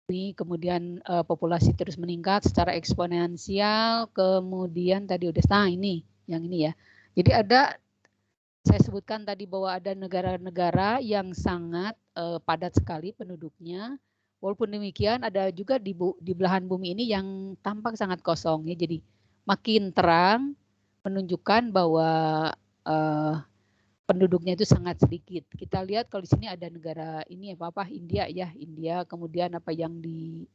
kemudian populasi terus meningkat secara eksponensial, kemudian tadi udah, nah ini, yang ini ya. Jadi saya sebutkan tadi bahwa ada negara-negara yang sangat padat sekali penduduknya. Walaupun demikian ada juga di belahan bumi ini yang tampak sangat kosong ya. Jadi makin terang menunjukkan bahwa penduduknya itu sangat sedikit. Kita lihat kalau di sini ada negara ini apa India ya, India, kemudian apa yang di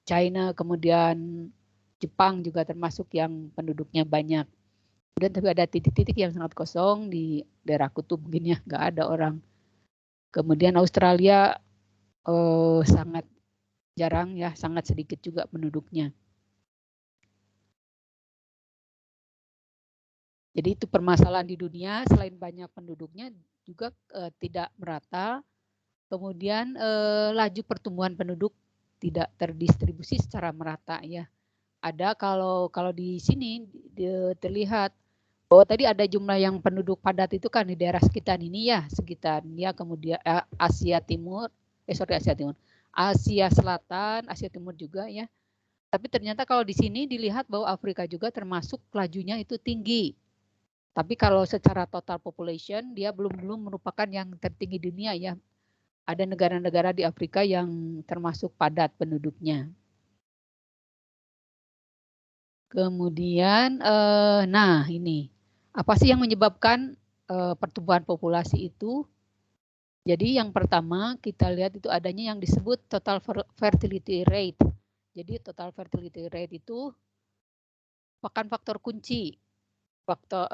China, kemudian Jepang juga termasuk yang penduduknya banyak. Kemudian tapi ada titik-titik yang sangat kosong di daerah kutub mungkin ya, nggak ada orang. Kemudian Australia sangat jarang ya, sangat sedikit juga penduduknya. Jadi itu permasalahan di dunia, selain banyak penduduknya juga tidak merata. Kemudian laju pertumbuhan penduduk tidak terdistribusi secara merata ya. Ada kalau di sini terlihat bahwa tadi ada jumlah yang penduduk padat itu kan di daerah sekitar ini ya, kemudian Asia Timur, Asia Selatan, Asia Timur juga ya. Tapi ternyata kalau di sini dilihat bahwa Afrika juga termasuk lajunya itu tinggi. Tapi kalau secara total population dia belum merupakan yang tertinggi dunia ya. Ada negara-negara di Afrika yang termasuk padat penduduknya. Kemudian, nah ini apa sih yang menyebabkan pertumbuhan populasi itu? Jadi yang pertama kita lihat itu adanya yang disebut total fertility rate. Jadi total fertility rate itu merupakan faktor kunci. Faktor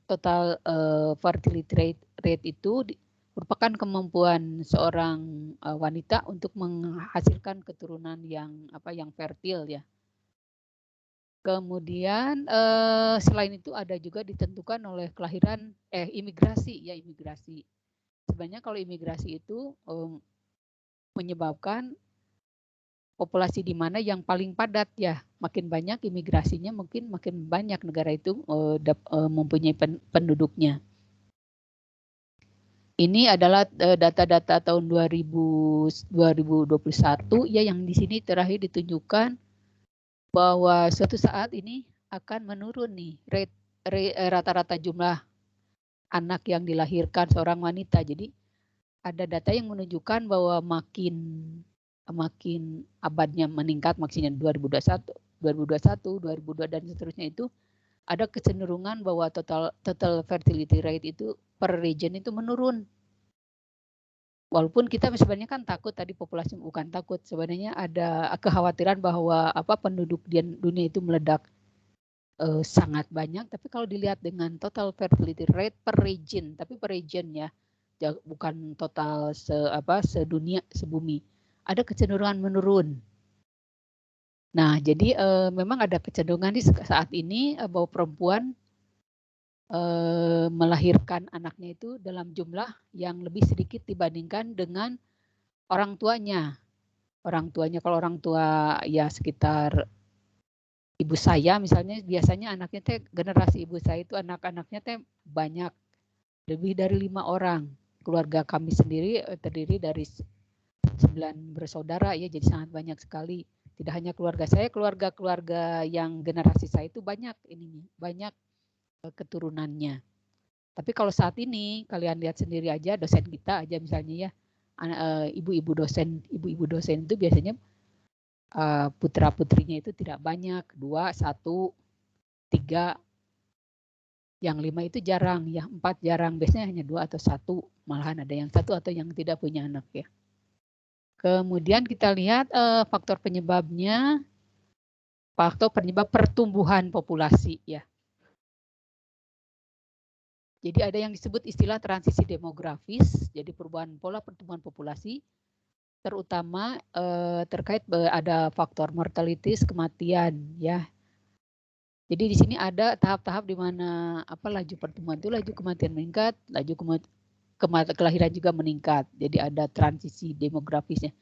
total fertility rate itu merupakan kemampuan seorang wanita untuk menghasilkan keturunan yang fertil ya. Kemudian selain itu ada juga ditentukan oleh kelahiran imigrasi. Sebenarnya kalau imigrasi itu menyebabkan populasi di mana yang paling padat ya, makin banyak imigrasinya mungkin makin banyak negara itu mempunyai penduduknya. Ini adalah data-data tahun 2021 ya, yang di sini terakhir ditunjukkan bahwa suatu saat ini akan menurun nih rata-rata jumlah anak yang dilahirkan seorang wanita. Jadi ada data yang menunjukkan bahwa makin abadnya meningkat, maksudnya 2021, 2022 dan seterusnya itu ada kecenderungan bahwa total fertility rate itu per region itu menurun. Walaupun kita sebenarnya kan takut tadi populasi, bukan takut, sebenarnya ada kekhawatiran bahwa penduduk di dunia itu meledak sangat banyak, tapi kalau dilihat dengan total fertility rate per region, tapi per region ya, bukan total sedunia, sebumi, ada kecenderungan menurun. Nah, jadi memang ada kecenderungan di saat ini bahwa perempuan melahirkan anaknya itu dalam jumlah yang lebih sedikit dibandingkan dengan orang tuanya. Kalau orang tua ya sekitar ibu saya misalnya, biasanya anaknya generasi ibu saya itu anak-anaknya banyak, lebih dari 5 orang. Keluarga kami sendiri terdiri dari 9 bersaudara ya, jadi sangat banyak sekali. Tidak hanya keluarga saya, keluarga yang generasi saya itu banyak keturunannya. Tapi kalau saat ini kalian lihat sendiri aja, dosen kita aja misalnya ya, ibu-ibu dosen itu biasanya putra putrinya itu tidak banyak, 2, 1, 3, yang 5 itu jarang, yang 4 jarang, biasanya hanya 2 atau 1, malahan ada yang 1 atau yang tidak punya anak ya. Kemudian kita lihat faktor penyebabnya, faktor penyebab pertumbuhan populasi ya. Jadi ada yang disebut istilah transisi demografis, jadi perubahan pola pertumbuhan populasi, terutama terkait ada faktor mortalitas, kematian ya. Jadi di sini ada tahap-tahap di mana laju pertumbuhan itu, laju kematian meningkat, laju kelahiran juga meningkat. Jadi ada transisi demografisnya.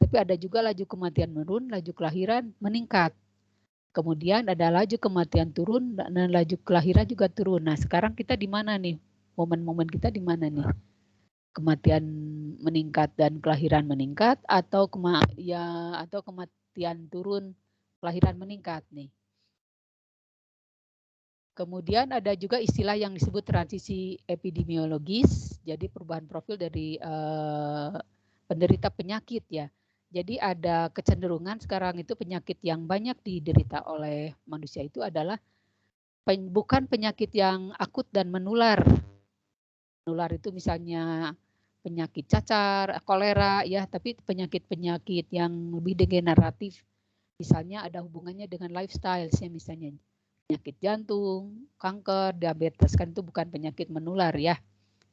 Tapi ada juga laju kematian menurun, laju kelahiran meningkat. Kemudian ada laju kematian turun dan laju kelahiran juga turun. Nah, sekarang kita di mana nih? Momen-momen kita di mana nih? Kematian meningkat dan kelahiran meningkat, atau kematian turun, kelahiran meningkat nih. Kemudian ada juga istilah yang disebut transisi epidemiologis, jadi perubahan profil dari penderita penyakit ya. Jadi ada kecenderungan sekarang itu penyakit yang banyak diderita oleh manusia itu adalah bukan penyakit yang akut dan menular. Menular itu misalnya penyakit cacar, kolera ya, tapi penyakit-penyakit yang lebih degeneratif. Misalnya ada hubungannya dengan lifestyle ya, misalnya penyakit jantung, kanker, diabetes, kan itu bukan penyakit menular ya.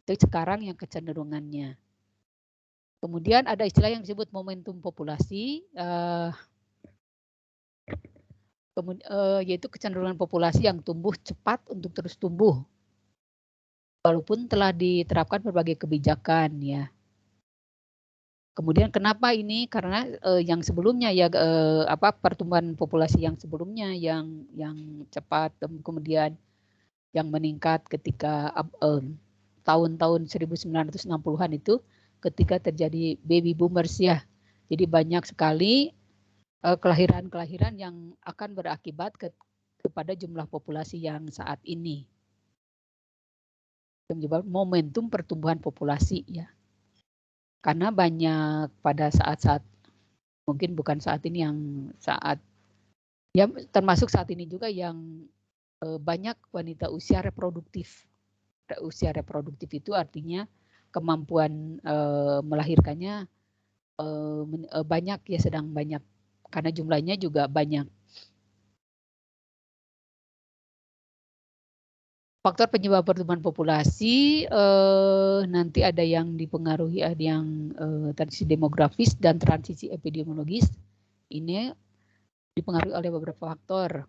Itu sekarang yang kecenderungannya. Kemudian ada istilah yang disebut momentum populasi, yaitu kecenderungan populasi yang tumbuh cepat untuk terus tumbuh. Walaupun telah diterapkan berbagai kebijakan ya. Kemudian kenapa ini? Karena yang sebelumnya ya pertumbuhan populasi yang sebelumnya yang cepat, kemudian yang meningkat ketika tahun-tahun 1960-an itu ketika terjadi baby boomers ya. Jadi banyak sekali kelahiran-kelahiran yang akan berakibat kepada jumlah populasi yang saat ini. Menyebabkan momentum pertumbuhan populasi ya. Karena banyak pada saat-saat, mungkin bukan saat ini yang saat, ya termasuk saat ini juga yang banyak wanita usia reproduktif. Usia reproduktif itu artinya kemampuan melahirkannya banyak ya, sedang banyak, karena jumlahnya juga banyak. Faktor penyebab pertumbuhan populasi nanti ada yang dipengaruhi, ada yang transisi demografis dan transisi epidemiologis. Ini dipengaruhi oleh beberapa faktor.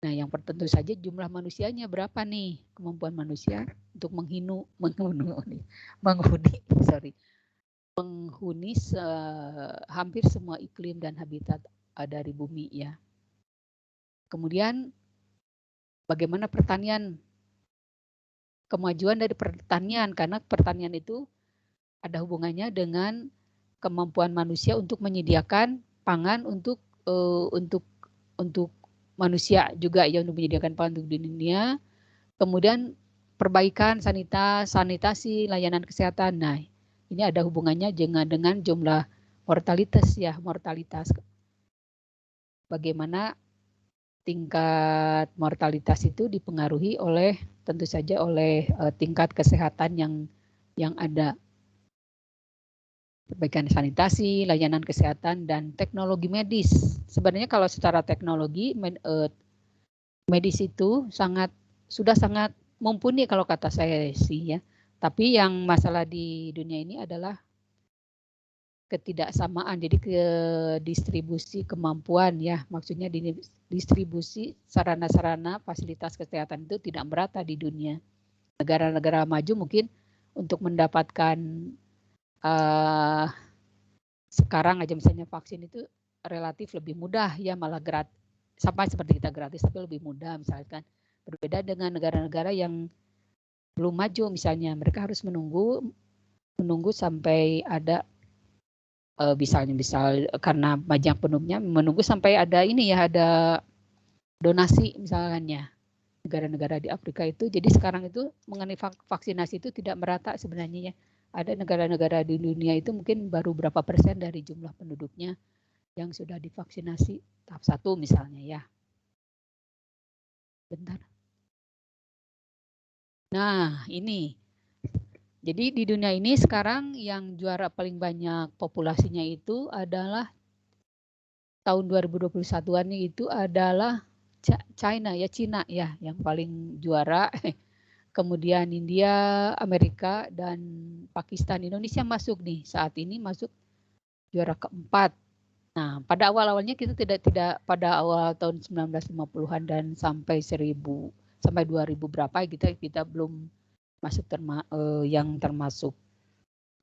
Nah, yang tentu saja jumlah manusianya berapa nih, kemampuan manusia untuk menghuni hampir semua iklim dan habitat dari bumi ya. Kemudian bagaimana pertanian, kemajuan dari pertanian, karena pertanian itu ada hubungannya dengan kemampuan manusia untuk menyediakan pangan untuk manusia juga ya, untuk menyediakan pangan untuk dunia. Kemudian perbaikan sanitasi, layanan kesehatan. Nah, ini ada hubungannya dengan jumlah mortalitas ya, mortalitas. Bagaimana tingkat mortalitas itu dipengaruhi oleh tentu saja oleh tingkat kesehatan yang ada. Perbaikan sanitasi, layanan kesehatan, dan teknologi medis. Sebenarnya kalau secara teknologi medis itu sudah sangat mumpuni kalau kata saya sih ya. Tapi yang masalah di dunia ini adalah ketidaksamaan, jadi ke distribusi kemampuan ya, maksudnya distribusi sarana-sarana fasilitas kesehatan itu tidak merata di dunia. Negara-negara maju mungkin untuk mendapatkan sekarang aja misalnya vaksin itu relatif lebih mudah ya, malah gratis, sampai seperti kita gratis tapi lebih mudah misalkan. Berbeda dengan negara-negara yang belum maju, misalnya mereka harus menunggu sampai ada misal karena banyak penduduknya, menunggu sampai ada ini ya, ada donasi misalnya. Negara-negara di Afrika itu, jadi sekarang itu mengenai vaksinasi itu tidak merata sebenarnya ya. Ada negara-negara di dunia itu mungkin baru berapa persen dari jumlah penduduknya yang sudah divaksinasi tahap 1 misalnya ya. Bentar. Nah, ini. Jadi di dunia ini sekarang yang juara paling banyak populasinya itu adalah tahun 2021-an itu adalah China ya, yang paling juara. Kemudian India, Amerika, dan Pakistan. Indonesia masuk nih, saat ini masuk juara keempat. Nah, pada awal-awalnya kita tidak pada awal tahun 1950-an dan sampai 2000 berapa kita belum masuk yang termasuk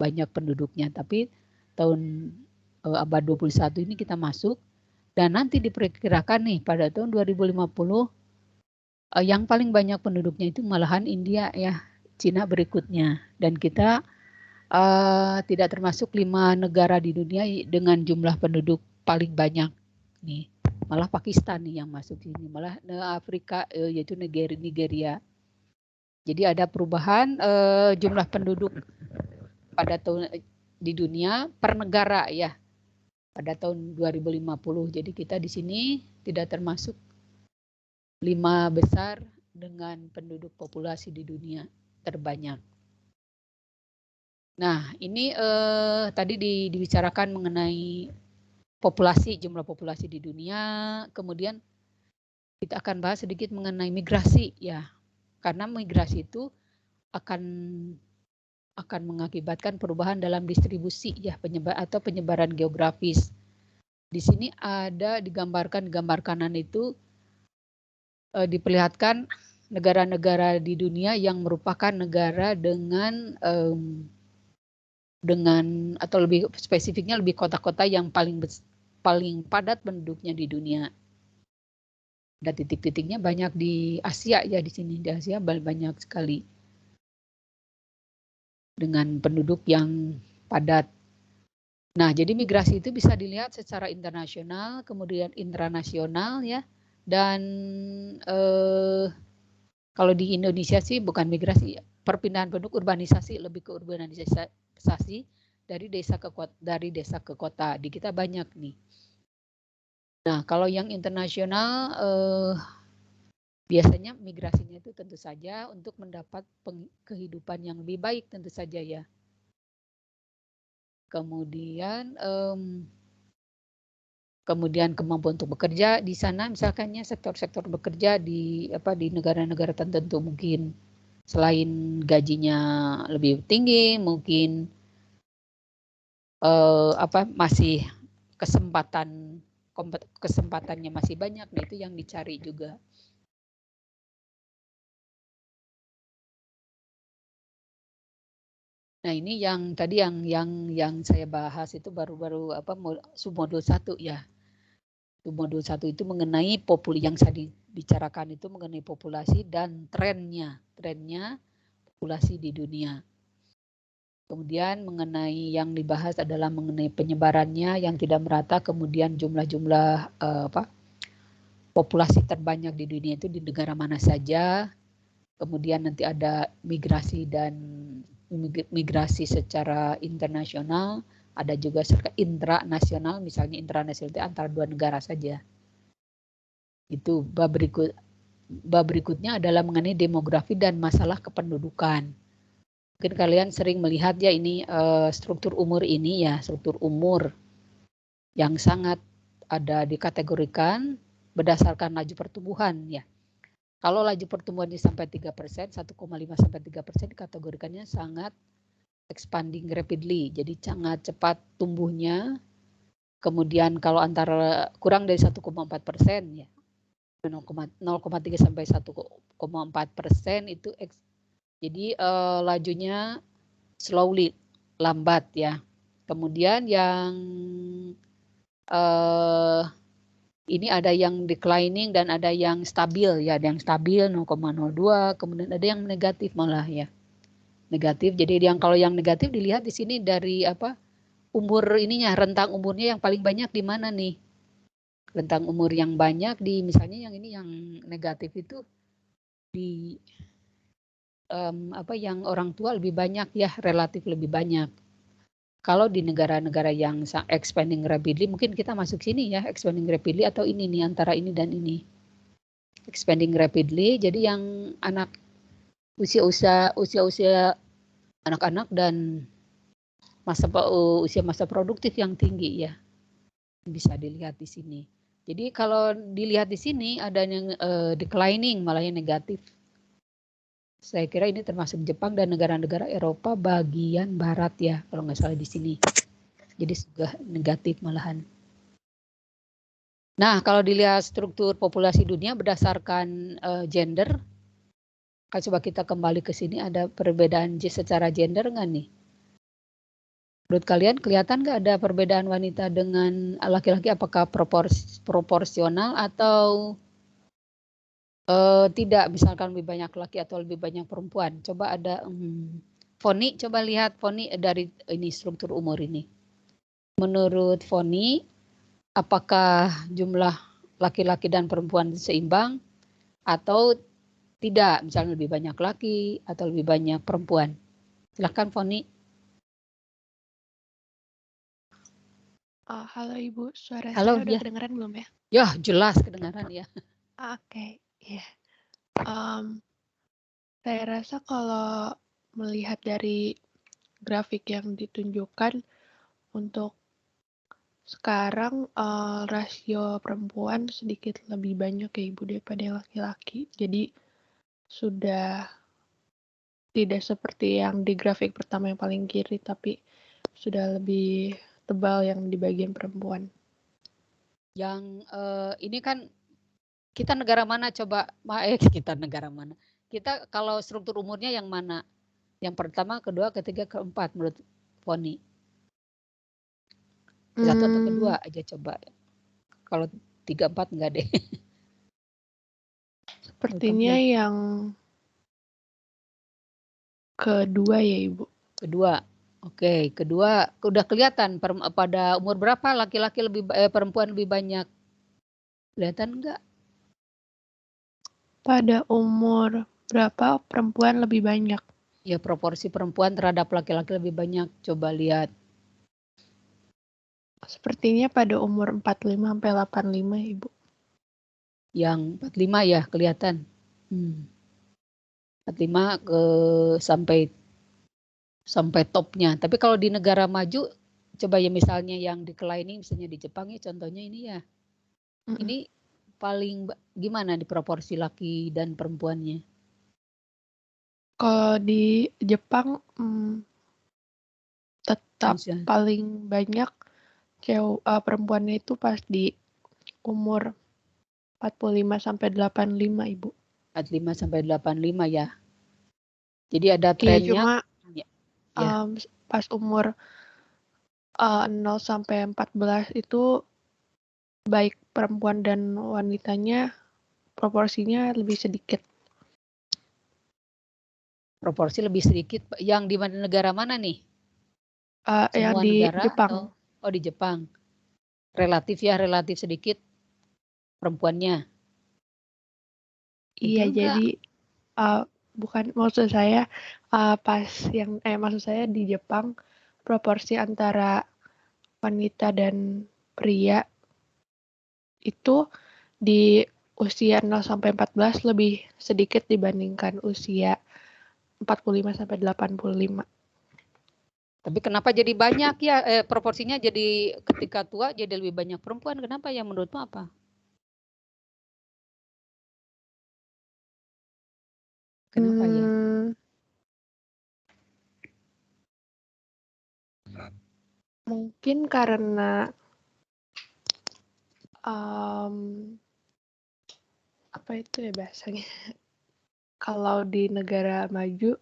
banyak penduduknya, tapi tahun abad 21 ini kita masuk, dan nanti diperkirakan nih pada tahun 2050 yang paling banyak penduduknya itu malahan India ya, Cina berikutnya, dan kita tidak termasuk 5 negara di dunia dengan jumlah penduduk paling banyak nih. Malah Pakistan nih yang masuk sini, malah Afrika yaitu Nigeria. Jadi ada perubahan jumlah penduduk pada tahun di dunia per negara ya pada tahun 2050. Jadi kita di sini tidak termasuk 5 besar dengan penduduk populasi di dunia terbanyak. Nah, ini tadi dibicarakan mengenai populasi, jumlah populasi di dunia. Kemudian kita akan bahas sedikit mengenai migrasi ya. Karena migrasi itu akan mengakibatkan perubahan dalam distribusi ya, penyebaran geografis. Di sini ada digambarkan gambar kanan itu diperlihatkan negara-negara di dunia yang merupakan negara dengan atau lebih spesifiknya lebih kota-kota yang paling padat penduduknya di dunia. Ada titik-titiknya banyak di Asia ya, di sini di Asia banyak sekali dengan penduduk yang padat. Nah, jadi migrasi itu bisa dilihat secara internasional, kemudian intranasional ya, dan kalau di Indonesia sih bukan migrasi, perpindahan penduduk, urbanisasi, lebih ke urbanisasi dari desa ke kota. Di kita banyak nih. Nah, kalau yang internasional biasanya migrasinya itu tentu saja untuk mendapat kehidupan yang lebih baik tentu saja ya. Kemudian kemampuan untuk bekerja di sana, misalkannya sektor-sektor bekerja di negara-negara tertentu mungkin selain gajinya lebih tinggi, mungkin masih kesempatannya masih banyak, nah itu yang dicari juga. Nah, ini yang tadi yang saya bahas itu baru submodul 1 ya. Submodul 1 itu mengenai yang saya dibicarakan itu mengenai populasi dan trennya populasi di dunia. Kemudian mengenai yang dibahas adalah mengenai penyebarannya yang tidak merata, kemudian jumlah populasi terbanyak di dunia itu di negara mana saja. Kemudian nanti ada migrasi secara internasional, ada juga secara intranasional, misalnya intranasional itu antara 2 negara saja. Itu bab berikutnya adalah mengenai demografi dan masalah kependudukan. Mungkin kalian sering melihat ya ini struktur umur ini ya, struktur umur yang sangat ada dikategorikan berdasarkan laju pertumbuhan ya. Kalau laju pertumbuhannya sampai 3%, 1,5 sampai 3% dikategorikannya sangat expanding rapidly, jadi sangat cepat tumbuhnya. Kemudian kalau antara kurang dari 1,4% ya, 0,3 sampai 1,4% itu jadi lajunya slowly, lambat ya. Kemudian yang ini ada yang declining dan ada yang stabil ya, ada yang stabil 0,02, kemudian ada yang negatif malah ya. Negatif. Jadi kalau yang negatif dilihat di sini dari umur ininya, rentang umurnya yang paling banyak di mana nih? Rentang umur yang banyak di misalnya yang ini yang negatif itu di yang orang tua lebih banyak ya, relatif lebih banyak. Kalau di negara-negara yang expanding rapidly, mungkin kita masuk sini ya, expanding rapidly atau ini nih antara ini dan ini. Expanding rapidly, jadi yang anak usia anak-anak dan usia masa produktif yang tinggi ya, bisa dilihat di sini. Jadi kalau dilihat di sini ada yang declining, malah yang negatif. Saya kira ini termasuk Jepang dan negara-negara Eropa bagian barat ya, kalau nggak salah di sini. Jadi sudah negatif malahan. Nah, kalau dilihat struktur populasi dunia berdasarkan gender, coba kita kembali ke sini, ada perbedaan secara gender nggak nih? Menurut kalian kelihatan nggak ada perbedaan wanita dengan laki-laki, apakah proporsional atau tidak, misalkan lebih banyak laki atau lebih banyak perempuan? Coba ada Foni, coba lihat Foni dari ini struktur umur ini. Menurut Foni, apakah jumlah laki-laki dan perempuan seimbang atau tidak? Misalnya lebih banyak laki atau lebih banyak perempuan. Silakan Foni. Halo Ibu, suara Halo, saya udah ya. kedengeran belum ya? Ya, jelas kedengaran ya. Oke, ya. Saya rasa kalau melihat dari grafik yang ditunjukkan untuk sekarang rasio perempuan sedikit lebih banyak ya Ibu daripada laki-laki. Jadi sudah tidak seperti yang di grafik pertama yang paling kiri, tapi sudah lebih tebal yang di bagian perempuan. Yang ini kan kita negara mana coba? Kita negara mana? Kita kalau struktur umurnya yang mana? Yang pertama, kedua, ketiga, keempat menurut Foni. Satu atau kedua aja coba. Kalau 3, 4 enggak deh. Sepertinya yang kedua ya Ibu. Kedua. Oke, kedua udah kelihatan pada umur berapa laki-laki perempuan lebih banyak? Kelihatan enggak? Pada umur berapa perempuan lebih banyak? Ya, proporsi perempuan terhadap laki-laki lebih banyak. Coba lihat. Sepertinya pada umur 45 sampai 85 Ibu. Yang 45 ya kelihatan. 45 sampai topnya. Tapi kalau di negara maju, coba ya misalnya yang declining, misalnya di Jepang ya contohnya ini ya. Ini paling gimana di proporsi laki dan perempuannya? Kalau di Jepang tetap paling banyak perempuannya itu pas di umur 45 sampai 85 Ibu. 45 sampai 85 ya. Jadi ada Iya, trennya. cuma ya. Pas umur 0 sampai 14 itu baik perempuan dan wanitanya proporsinya lebih sedikit. Proporsi lebih sedikit. Yang di negara mana nih? Yang Semua di negara Jepang. atau di Jepang. Relatif sedikit perempuannya. Iya, jadi bukan maksud saya maksud saya di Jepang proporsi antara wanita dan pria itu di usia 0 sampai 14 lebih sedikit dibandingkan usia 45 sampai 85. Tapi kenapa jadi banyak ya proporsinya jadi ketika tua jadi lebih banyak perempuan? Kenapa ya menurutmu apa? Kenapa ya? Mungkin karena apa itu ya bahasanya? Kalau di negara maju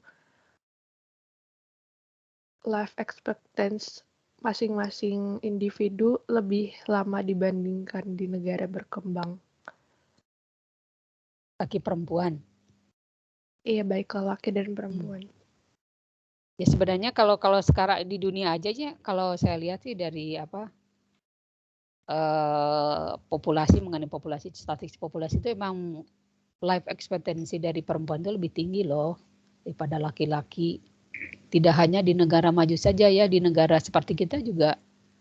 life expectancy masing-masing individu lebih lama dibandingkan di negara berkembang. Laki perempuan. Iya, baik laki dan perempuan. Ya sebenarnya kalau sekarang di dunia aja ya, kalau saya lihat sih dari populasi mengenai populasi, statistik populasi itu emang life expectancy dari perempuan itu lebih tinggi loh daripada laki-laki. Tidak hanya di negara maju saja ya, di negara seperti kita juga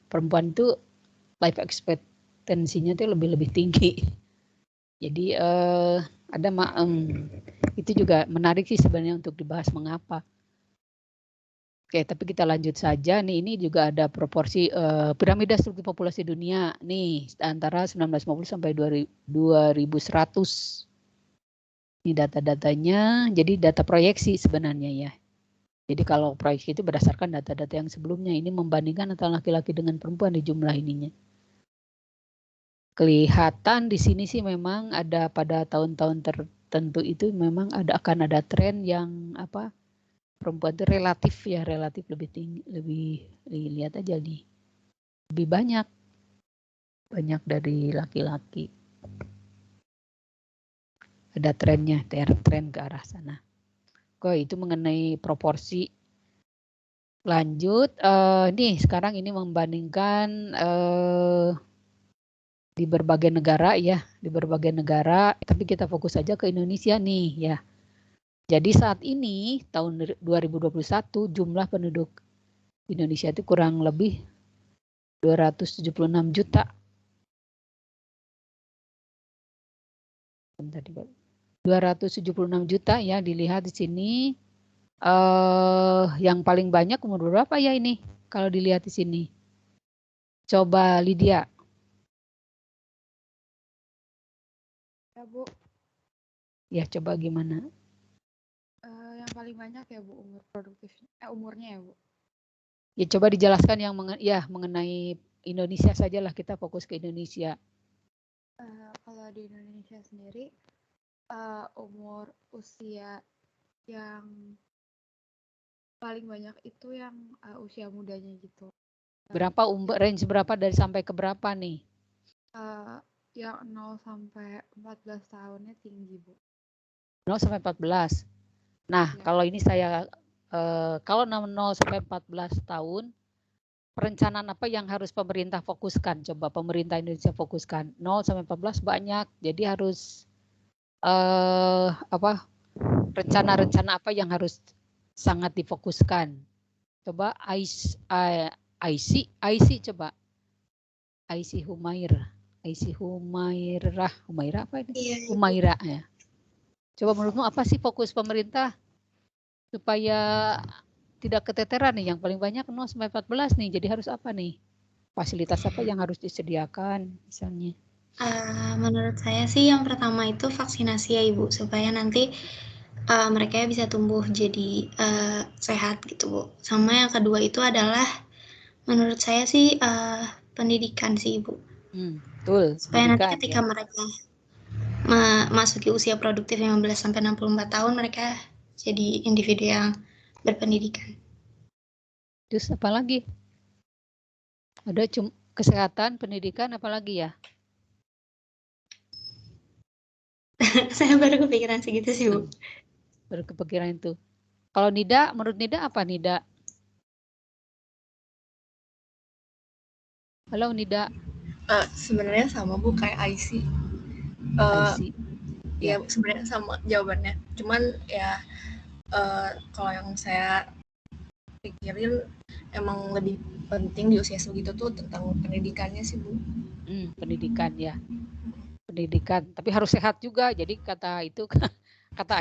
perempuan itu life expectancy-nya itu lebih tinggi. Jadi itu juga menarik sih sebenarnya untuk dibahas mengapa. Oke, tapi kita lanjut saja. Nih, ini juga ada proporsi piramida struktur populasi dunia nih antara 1950 sampai 2100. Ini data-datanya, jadi data proyeksi sebenarnya ya. Jadi kalau proyeksi itu berdasarkan data-data yang sebelumnya, ini membandingkan antara laki-laki dengan perempuan di jumlah ininya. Kelihatan di sini sih memang ada pada tahun-tahun tertentu itu memang akan ada tren yang perempuan itu relatif lebih tinggi, lebih lihat aja nih, lebih banyak dari laki-laki. Ada trennya, tren ke arah sana. Kok itu mengenai proporsi lanjut. Nih sekarang ini membandingkan di berbagai negara ya, di berbagai negara. Tapi kita fokus saja ke Indonesia nih ya. Jadi saat ini tahun 2021 jumlah penduduk Indonesia itu kurang lebih 276 juta. 276 juta ya, dilihat di sini. Yang paling banyak umur berapa ya ini? Kalau dilihat di sini. Coba Lydia. Ya Bu, Ya coba gimana? yang paling banyak ya Bu umur produktifnya, umurnya ya Bu. Ya coba dijelaskan yang mengenai Indonesia sajalah, kita fokus ke Indonesia. Kalau di Indonesia sendiri umur usia yang paling banyak itu yang usia mudanya gitu. Berapa range berapa dari sampai ke berapa nih? Yang 0 sampai 14 tahunnya tinggi Bu. 0 sampai 14. Nah, Ya. kalau ini saya kalau 0 sampai 14 tahun, perencanaan apa yang harus pemerintah fokuskan? Coba pemerintah Indonesia fokuskan. 0 sampai 14 banyak, jadi harus rencana-rencana apa yang harus sangat difokuskan? Coba IC coba. IC Humairah apa ini? Iya, Humairah ya. Coba menurutmu apa sih fokus pemerintah supaya tidak keteteran nih? Yang paling banyak 0 sampai 14 nih. Jadi harus apa nih? Fasilitas apa yang harus disediakan misalnya? Menurut saya sih yang pertama itu vaksinasi ya Ibu, supaya nanti mereka bisa tumbuh jadi sehat gitu Bu. Sama yang kedua itu adalah menurut saya sih pendidikan sih Ibu. Betul. Supaya nanti ketika mereka memasuki usia produktif 15 sampai 64 tahun mereka jadi individu yang berpendidikan. Terus apa lagi? Ada kesehatan, pendidikan, apa lagi ya? Saya baru kepikiran segitu sih Bu. Baru kepikiran itu. Kalau Nida, menurut Nida apa Nida? Halo Nida. Sebenarnya sama Bu kayak IC. IC. Ya sebenarnya sama jawabannya. Cuman ya kalau yang saya pikirin emang lebih penting di usia segitu tuh tentang pendidikannya sih Bu. Pendidikan ya. Pendidikan, tapi harus sehat juga. Jadi kata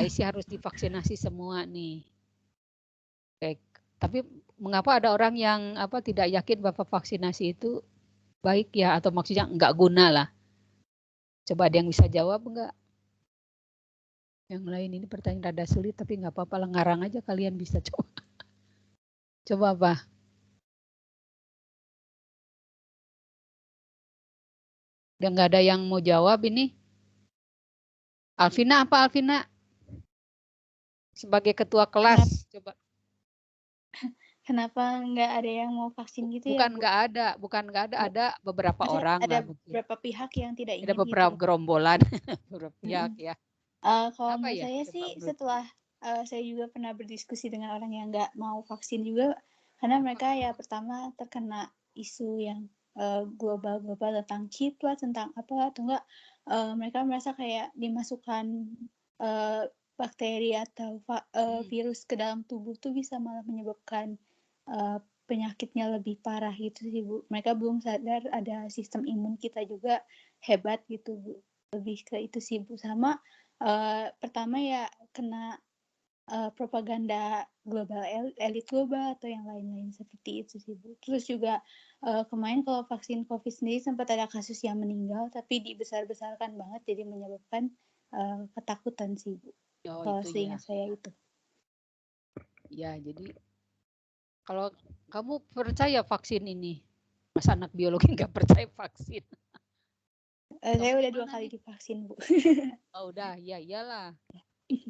IC harus divaksinasi semua nih. Oke. Tapi mengapa ada orang yang tidak yakin bahwa vaksinasi itu baik ya, atau maksudnya enggak guna lah? Coba ada yang bisa jawab enggak? Yang lain ini pertanyaan rada sulit, tapi nggak apa-apa lah, ngarang aja kalian bisa coba. Coba apa? Udah nggak ada yang mau jawab ini? Alvina apa Alvina? Sebagai ketua kelas, coba. Kenapa nggak ada yang mau vaksin gitu ya? Bukan nggak ada, ada beberapa orang ada lah mungkin. beberapa pihak yang tidak ingin. Ada beberapa gitu. gerombolan, beberapa pihak ya. Kalau menurut saya sih setelah saya juga pernah berdiskusi dengan orang yang nggak mau vaksin juga, karena mereka ya pertama terkena isu yang global tentang chip lah, tentang apa atau enggak mereka merasa kayak dimasukkan bakteri atau virus ke dalam tubuh tuh bisa malah menyebabkan penyakitnya lebih parah gitu sih Bu. Mereka belum sadar ada sistem imun kita juga hebat gitu Bu. Lebih ke itu sih Bu. Sama pertama ya kena propaganda global, elit global atau yang lain-lain seperti itu sih Bu. Terus juga kemarin kalau vaksin COVID sendiri sempat ada kasus yang meninggal tapi dibesar-besarkan banget jadi menyebabkan ketakutan sih Bu. Kalau seingat saya itu. Ya, jadi kalau kamu percaya vaksin ini, masa anak biologi nggak percaya vaksin? Saya udah 2 kali divaksin Bu. Oh udah, ya iyalah.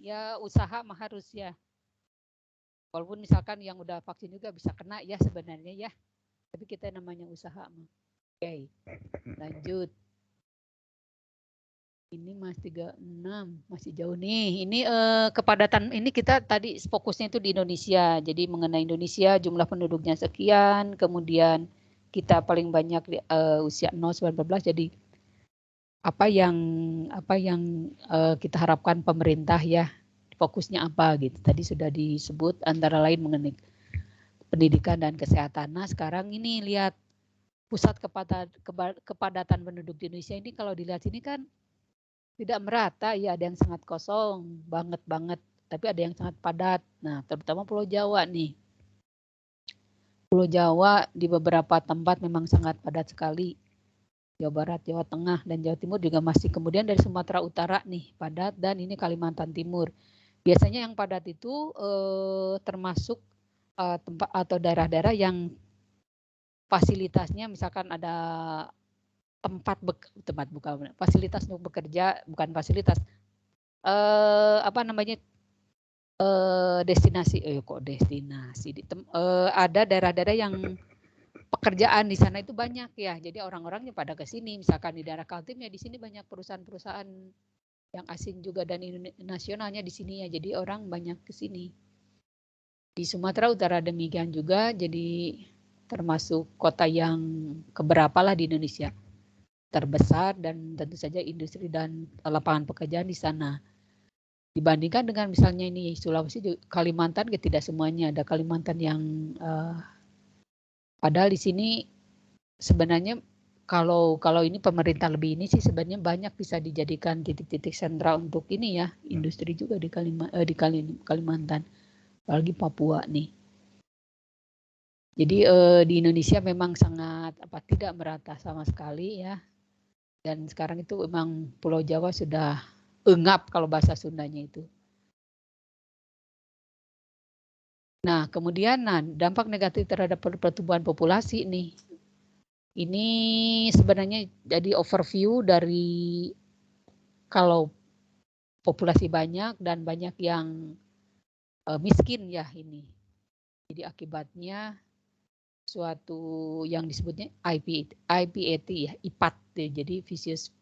Ya usaha mah harus ya. Walaupun misalkan yang udah vaksin juga bisa kena ya sebenarnya ya. Tapi kita namanya usaha mah. Oke, lanjut. Ini Mas 36, masih jauh nih. Ini kepadatan ini kita tadi fokusnya itu di Indonesia. Jadi mengenai Indonesia jumlah penduduknya sekian, kemudian kita paling banyak di usia 0-19. Jadi apa yang kita harapkan pemerintah ya, fokusnya apa gitu. Tadi sudah disebut antara lain mengenai pendidikan dan kesehatan. Nah, sekarang ini lihat pusat kepadatan penduduk di Indonesia ini kalau dilihat sini kan tidak merata ya, ada yang sangat kosong banget, tapi ada yang sangat padat. Nah, terutama Pulau Jawa nih. Pulau Jawa di beberapa tempat memang sangat padat sekali. Jawa Barat, Jawa Tengah, dan Jawa Timur juga masih. Kemudian dari Sumatera Utara nih padat, dan ini Kalimantan Timur. Biasanya yang padat itu termasuk tempat atau daerah-daerah yang fasilitasnya misalkan ada fasilitas untuk bekerja, bukan fasilitas, destinasi, ada daerah-daerah yang pekerjaan di sana itu banyak ya, jadi orang-orangnya pada ke sini, misalkan di daerah Kaltim ya di sini banyak perusahaan-perusahaan yang asing juga dan nasionalnya di sini ya, jadi orang banyak ke sini. Di Sumatera Utara demikian juga, jadi termasuk kota yang keberapa lah di Indonesia, terbesar, dan tentu saja industri dan lapangan pekerjaan di sana. Dibandingkan dengan misalnya ini Sulawesi, Kalimantan, tidak semuanya ada Kalimantan yang padahal di sini sebenarnya kalau ini pemerintah lebih ini sih sebenarnya banyak bisa dijadikan titik-titik sentra untuk ini ya, industri juga di Kalimantan, apalagi Papua nih. Jadi di Indonesia memang sangat tidak merata sama sekali ya. Dan sekarang itu memang Pulau Jawa sudah engap kalau bahasa Sundanya itu. Nah, kemudian dampak negatif terhadap pertumbuhan populasi nih. Ini sebenarnya jadi overview dari kalau populasi banyak dan banyak yang miskin ya ini. Jadi akibatnya suatu yang disebutnya IPAT ya, IPAT ya, jadi vicious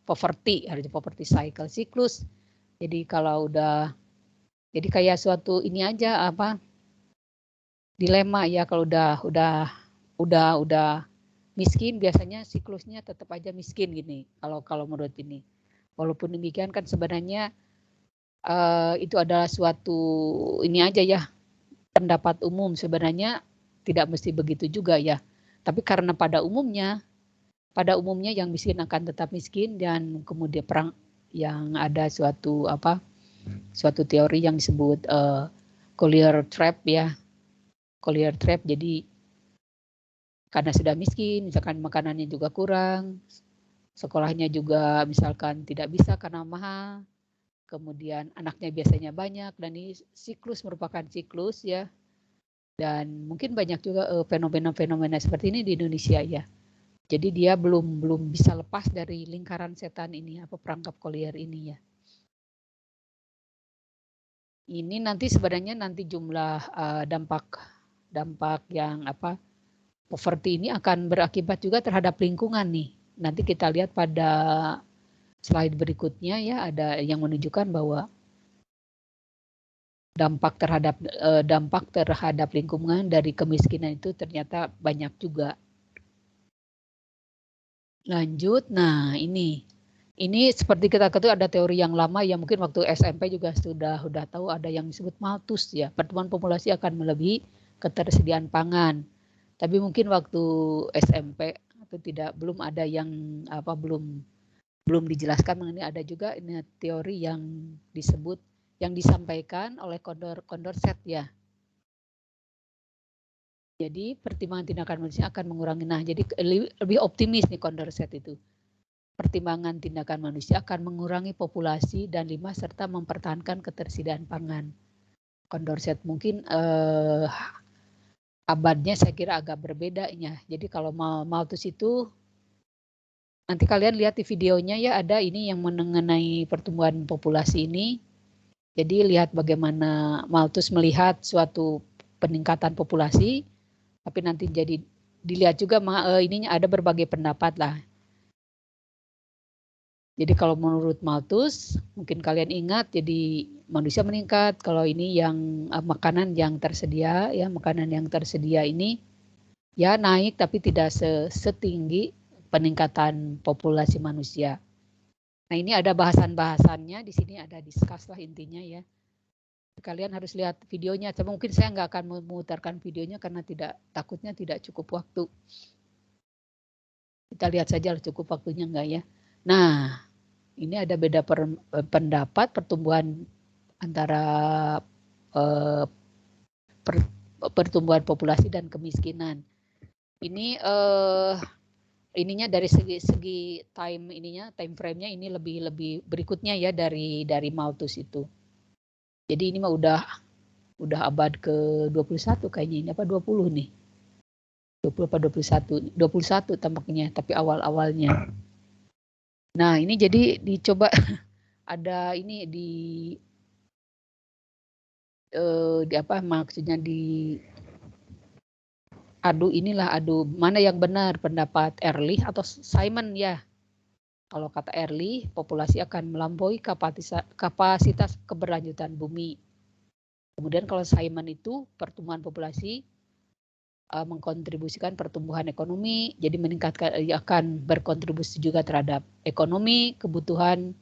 poverty, harusnya poverty cycle, siklus. Jadi kalau udah, jadi kayak suatu ini aja dilema ya, kalau udah miskin biasanya siklusnya tetap aja miskin gini. Kalau menurut ini, walaupun demikian kan sebenarnya itu adalah suatu ini aja ya, pendapat umum, sebenarnya tidak mesti begitu juga ya. Tapi karena pada umumnya yang miskin akan tetap miskin, dan kemudian yang ada suatu teori yang disebut Collier trap ya. Collier trap, jadi karena sudah miskin, misalkan makanannya juga kurang, sekolahnya juga misalkan tidak bisa karena mahal, kemudian anaknya biasanya banyak, dan ini siklus merupakan siklus ya. Dan mungkin banyak juga fenomena-fenomena seperti ini di Indonesia ya. Jadi dia belum bisa lepas dari lingkaran setan ini, perangkap Collier ini ya. Ini nanti sebenarnya jumlah dampak yang poverty ini akan berakibat juga terhadap lingkungan nih. Nanti kita lihat pada slide berikutnya ya, ada yang menunjukkan bahwa dampak terhadap lingkungan dari kemiskinan itu ternyata banyak juga. Lanjut, nah ini seperti kita ketahui ada teori yang lama yang mungkin waktu SMP juga sudah tahu, ada yang disebut malthus ya, pertumbuhan populasi akan melebihi ketersediaan pangan. Tapi mungkin waktu SMP atau belum ada yang belum dijelaskan mengenai, ada juga ini teori yang disampaikan oleh Condorcet ya. Jadi pertimbangan tindakan manusia akan mengurangi. Nah, jadi lebih optimis nih Condorcet itu. Pertimbangan tindakan manusia akan mengurangi populasi dan 5 serta mempertahankan ketersediaan pangan. Condorcet mungkin abadnya saya kira agak berbeda ya. Jadi kalau Malthus itu nanti kalian lihat di videonya ya, ada ini yang mengenai pertumbuhan populasi ini. Jadi lihat bagaimana Malthus melihat suatu peningkatan populasi, tapi nanti jadi dilihat juga ininya ada berbagai pendapat lah. Jadi kalau menurut Malthus, mungkin kalian ingat, jadi manusia meningkat. Kalau ini yang makanan yang tersedia, ya makanan yang tersedia ini ya naik, tapi tidak setinggi peningkatan populasi manusia. Nah ini ada bahasan-bahasannya, di sini ada discuss lah intinya ya. Kalian harus lihat videonya. Mungkin saya nggak akan memutarkan videonya karena takutnya tidak cukup waktu. Kita lihat saja cukup waktunya enggak ya. Nah, ini ada beda pendapat pertumbuhan antara pertumbuhan populasi dan kemiskinan. Ini ininya dari segi time frame-nya ini lebih berikutnya ya dari Malthus itu. Jadi ini mah udah abad ke-21 kayaknya, ini apa 20 nih. 20 apa 21? 21 tampaknya, tapi awal-awalnya. Nah, ini jadi dicoba ada ini di apa maksudnya adu mana yang benar, pendapat Ehrlich atau Simon ya. Kalau kata Ehrlich, populasi akan melampaui kapasitas keberlanjutan bumi. Kemudian kalau Simon itu pertumbuhan populasi mengkontribusikan pertumbuhan ekonomi, jadi meningkatkan akan berkontribusi juga terhadap ekonomi, kebutuhan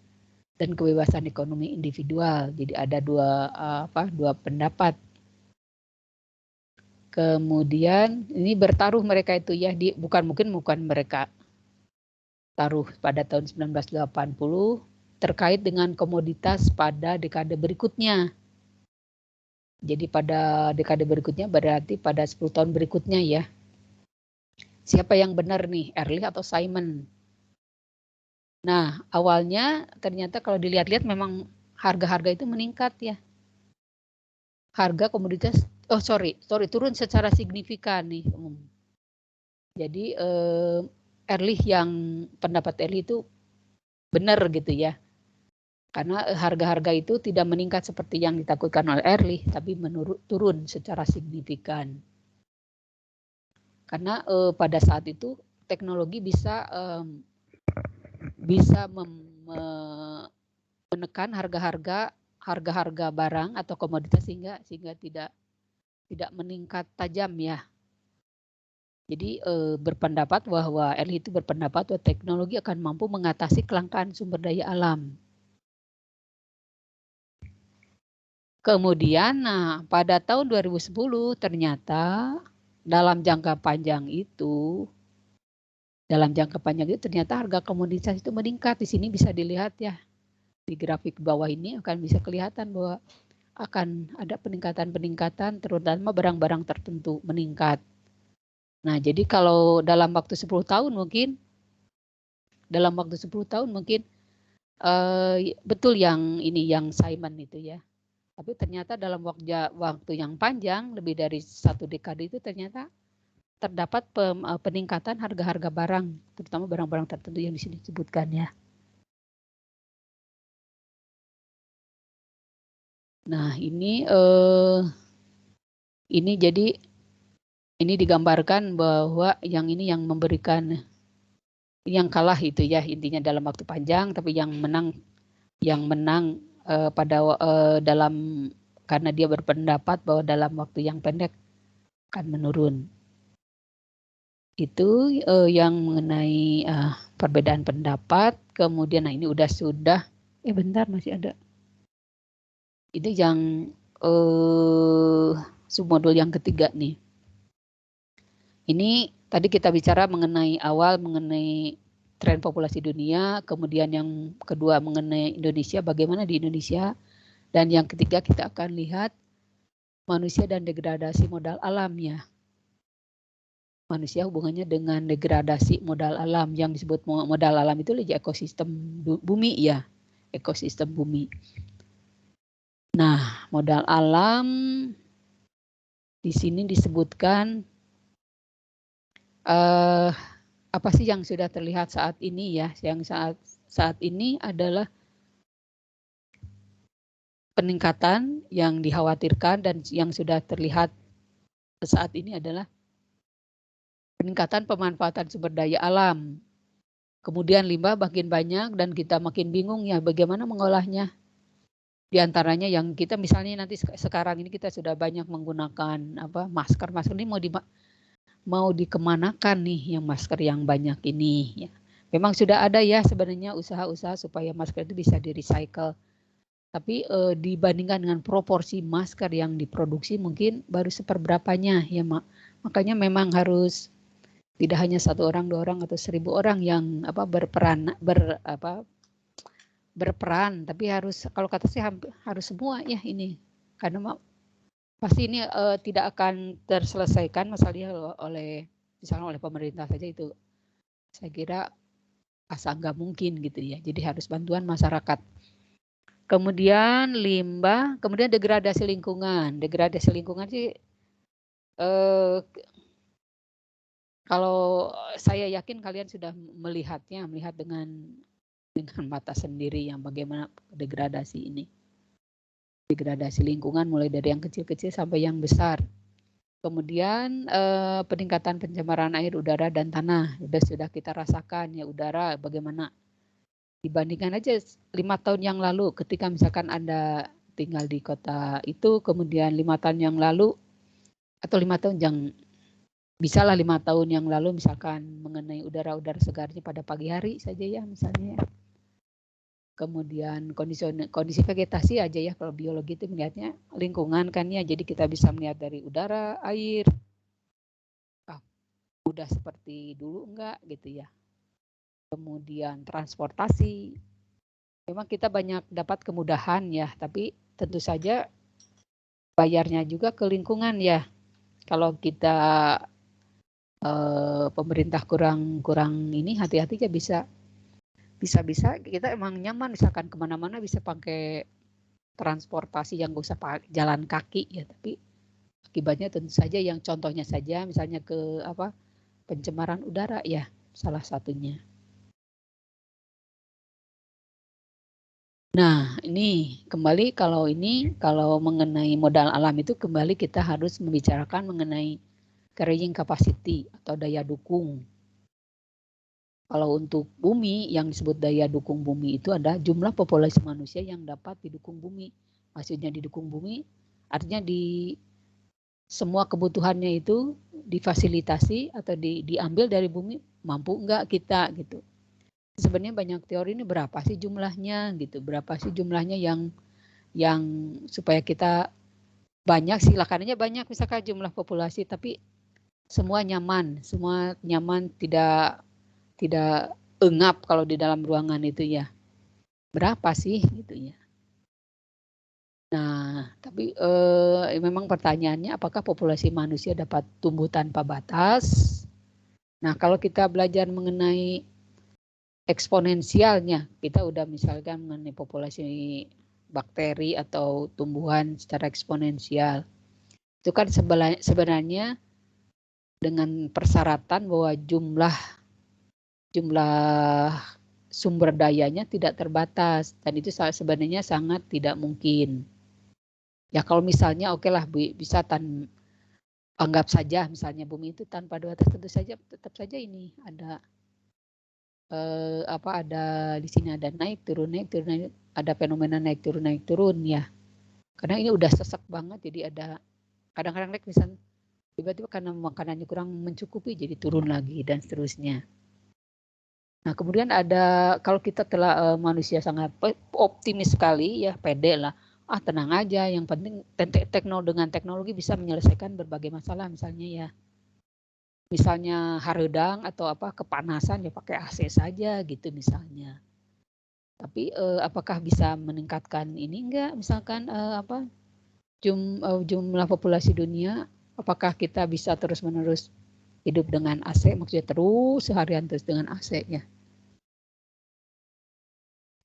dan kebebasan ekonomi individual. Jadi ada dua pendapat. Kemudian ini bertaruh mereka itu ya, bukan mereka taruh pada tahun 1980 terkait dengan komoditas pada dekade berikutnya. Jadi pada dekade berikutnya berarti pada 10 tahun berikutnya ya. Siapa yang benar nih, Ehrlich atau Simon? Nah, awalnya ternyata kalau dilihat-lihat memang harga-harga itu meningkat ya. Harga komoditas, turun secara signifikan nih. Jadi Ehrlich pendapat Ehrlich itu benar gitu ya. Karena harga-harga itu tidak meningkat seperti yang ditakutkan oleh Ehrlich, tapi turun secara signifikan. Karena pada saat itu teknologi bisa menekan harga-harga barang atau komoditas sehingga tidak meningkat tajam ya. Jadi berpendapat bahwa Ehrlich itu berpendapat bahwa teknologi akan mampu mengatasi kelangkaan sumber daya alam. Kemudian, pada tahun 2010 ternyata dalam jangka panjang itu ternyata harga komoditas itu meningkat. Di sini bisa dilihat ya, di grafik bawah ini akan bisa kelihatan bahwa akan ada peningkatan terutama barang-barang tertentu meningkat. Nah, jadi kalau dalam waktu 10 tahun mungkin, betul yang Simon itu ya. Tapi ternyata dalam waktu yang panjang, lebih dari 1 dekade itu ternyata terdapat peningkatan harga-harga barang, terutama barang-barang tertentu yang di sini disebutkan ya. Nah, ini digambarkan bahwa yang memberikan, yang kalah itu ya intinya dalam waktu panjang, tapi yang menang karena dia berpendapat bahwa dalam waktu yang pendek akan menurun. Itu yang mengenai perbedaan pendapat. Kemudian ini sudah bentar masih ada. Itu yang submodul yang ketiga nih. Ini tadi kita bicara mengenai tren populasi dunia, kemudian yang kedua mengenai Indonesia, bagaimana di Indonesia, dan yang ketiga kita akan lihat manusia dan degradasi modal alamnya. Manusia hubungannya dengan degradasi modal alam, yang disebut modal alam itu ekosistem bumi ya, ekosistem bumi. Nah, modal alam di sini disebutkan apa sih yang sudah terlihat saat ini ya? Yang saat ini adalah peningkatan yang dikhawatirkan dan yang sudah terlihat saat ini adalah peningkatan pemanfaatan sumber daya alam. Kemudian limbah makin banyak dan kita makin bingung ya bagaimana mengolahnya. Di antaranya yang kita misalnya nanti sekarang ini kita sudah banyak menggunakan masker ini mau dikemanakan nih yang masker yang banyak ini ya. Memang sudah ada ya sebenarnya usaha-usaha supaya masker itu bisa di-recycle. Tapi dibandingkan dengan proporsi masker yang diproduksi mungkin baru seperberapanya ya makanya memang harus tidak hanya 1 orang, 2 orang atau 1000 orang yang berperan, tapi harus kalau kata saya harus semua ya ini karena pasti ini tidak akan terselesaikan masalahnya misalnya oleh pemerintah saja itu saya kira asa nggak mungkin gitu ya jadi harus bantuan masyarakat. Kemudian limbah, kemudian degradasi lingkungan sih kalau saya yakin kalian sudah melihat dengan mata sendiri yang bagaimana degradasi ini. Degradasi lingkungan mulai dari yang kecil-kecil sampai yang besar. Kemudian peningkatan pencemaran air, udara, dan tanah. Sudah kita rasakan ya udara bagaimana. Dibandingkan aja 5 tahun yang lalu ketika misalkan Anda tinggal di kota itu, kemudian 5 tahun yang lalu, atau 5 tahun yang bisalah 5 tahun yang lalu misalkan mengenai udara segarnya pada pagi hari saja ya misalnya. Kemudian kondisi vegetasi aja ya kalau biologi itu melihatnya lingkungan kan ya jadi kita bisa melihat dari udara, air. Udah seperti dulu enggak gitu ya. Kemudian transportasi. Memang kita banyak dapat kemudahan ya, tapi tentu saja bayarnya juga ke lingkungan ya. Kalau kita pemerintah kurang ini hati-hati aja bisa kita emang nyaman misalkan kemana-mana bisa pakai transportasi yang gak usah jalan kaki ya tapi akibatnya tentu saja yang contohnya saja misalnya ke pencemaran udara ya salah satunya. Nah ini kembali kalau mengenai modal alam itu kembali kita harus membicarakan mengenai carrying capacity atau daya dukung. Kalau untuk bumi, yang disebut daya dukung bumi itu ada jumlah populasi manusia yang dapat didukung bumi. Maksudnya didukung bumi, artinya di semua kebutuhannya itu difasilitasi atau diambil dari bumi, mampu enggak kita gitu. Sebenarnya banyak teori ini berapa sih jumlahnya gitu, berapa sih jumlahnya yang supaya kita banyak silakannya banyak misalkan jumlah populasi tapi semua nyaman tidak engap kalau di dalam ruangan itu ya. Berapa sih gitu ya. Nah, tapi memang pertanyaannya apakah populasi manusia dapat tumbuh tanpa batas? Nah, kalau kita belajar mengenai eksponensialnya, kita udah misalkan mengenai populasi bakteri atau tumbuhan secara eksponensial. Itu kan sebenarnya dengan persyaratan bahwa jumlah sumber dayanya tidak terbatas dan itu sebenarnya sangat tidak mungkin. Ya kalau misalnya oke lah bisa anggap saja misalnya bumi itu tanpa batas tentu saja tetap saja ini ada ada di sini ada naik turun ada fenomena naik turun ya. Karena ini udah sesek banget jadi ada kadang-kadang naik misalnya tiba-tiba karena makanannya kurang mencukupi jadi turun lagi dan seterusnya. Nah kemudian ada kalau kita telah manusia sangat optimis sekali ya pede lah tenang aja yang penting dengan teknologi bisa menyelesaikan berbagai masalah misalnya haredang atau kepanasan ya pakai AC saja gitu misalnya. Tapi apakah bisa meningkatkan ini enggak misalkan jumlah populasi dunia apakah kita bisa terus-menerus hidup dengan AC maksudnya terus seharian terus dengan AC ya.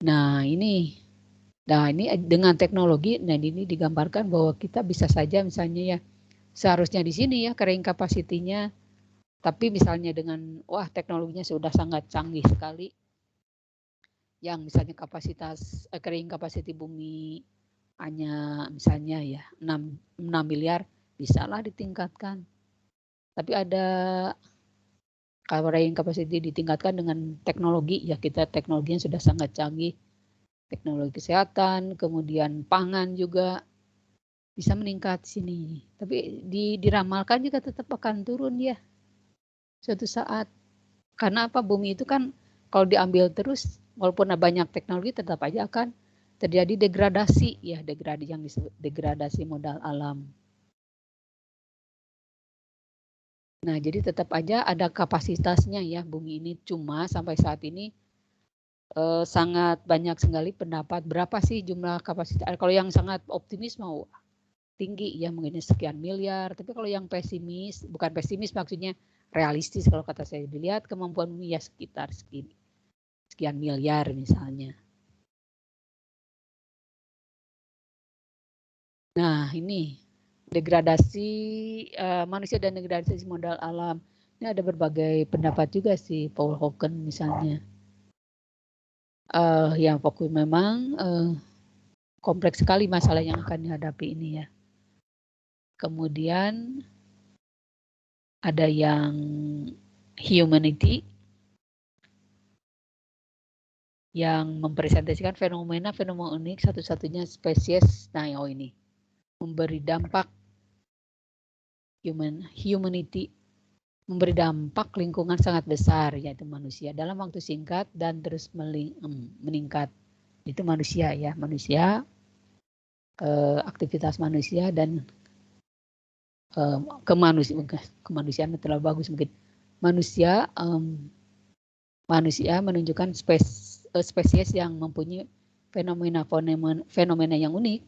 Nah ini dengan teknologi ini digambarkan bahwa kita bisa saja misalnya ya seharusnya di sini ya carrying capacity-nya tapi misalnya dengan teknologinya sudah sangat canggih sekali yang misalnya kapasitas carrying capacity bumi hanya misalnya ya 6 miliar bisalah ditingkatkan. Tapi ada carrying capacity ditingkatkan dengan teknologi, ya kita teknologinya sudah sangat canggih, teknologi kesehatan, kemudian pangan juga bisa meningkat sini. Tapi diramalkan juga tetap akan turun ya suatu saat. Karena apa, bumi itu kan kalau diambil terus, walaupun banyak teknologi tetap aja akan terjadi degradasi ya, degradasi yang disebut degradasi modal alam. Nah, jadi tetap aja ada kapasitasnya ya bumi ini, cuma sampai saat ini sangat banyak sekali pendapat berapa sih jumlah kapasitas. Kalau yang sangat optimis mau tinggi ya mungkin sekian miliar, tapi kalau yang pesimis, bukan pesimis maksudnya realistis kalau kata saya, dilihat kemampuan bumi ya sekitar sekian miliar misalnya. Nah, ini degradasi manusia dan degradasi modal alam. Ini ada berbagai pendapat juga sih, Paul Hawken misalnya. Yang fokus memang kompleks sekali masalah yang akan dihadapi ini ya. Kemudian ada yang humanity yang mempresentasikan fenomena unik satu-satunya spesies. Nah, ini memberi dampak humanity, memberi dampak lingkungan sangat besar, yaitu manusia dalam waktu singkat dan terus meningkat. Itu manusia ya, manusia, aktivitas manusia dan kemanusiaan terlalu bagus mungkin. Manusia menunjukkan spesies yang mempunyai fenomena yang unik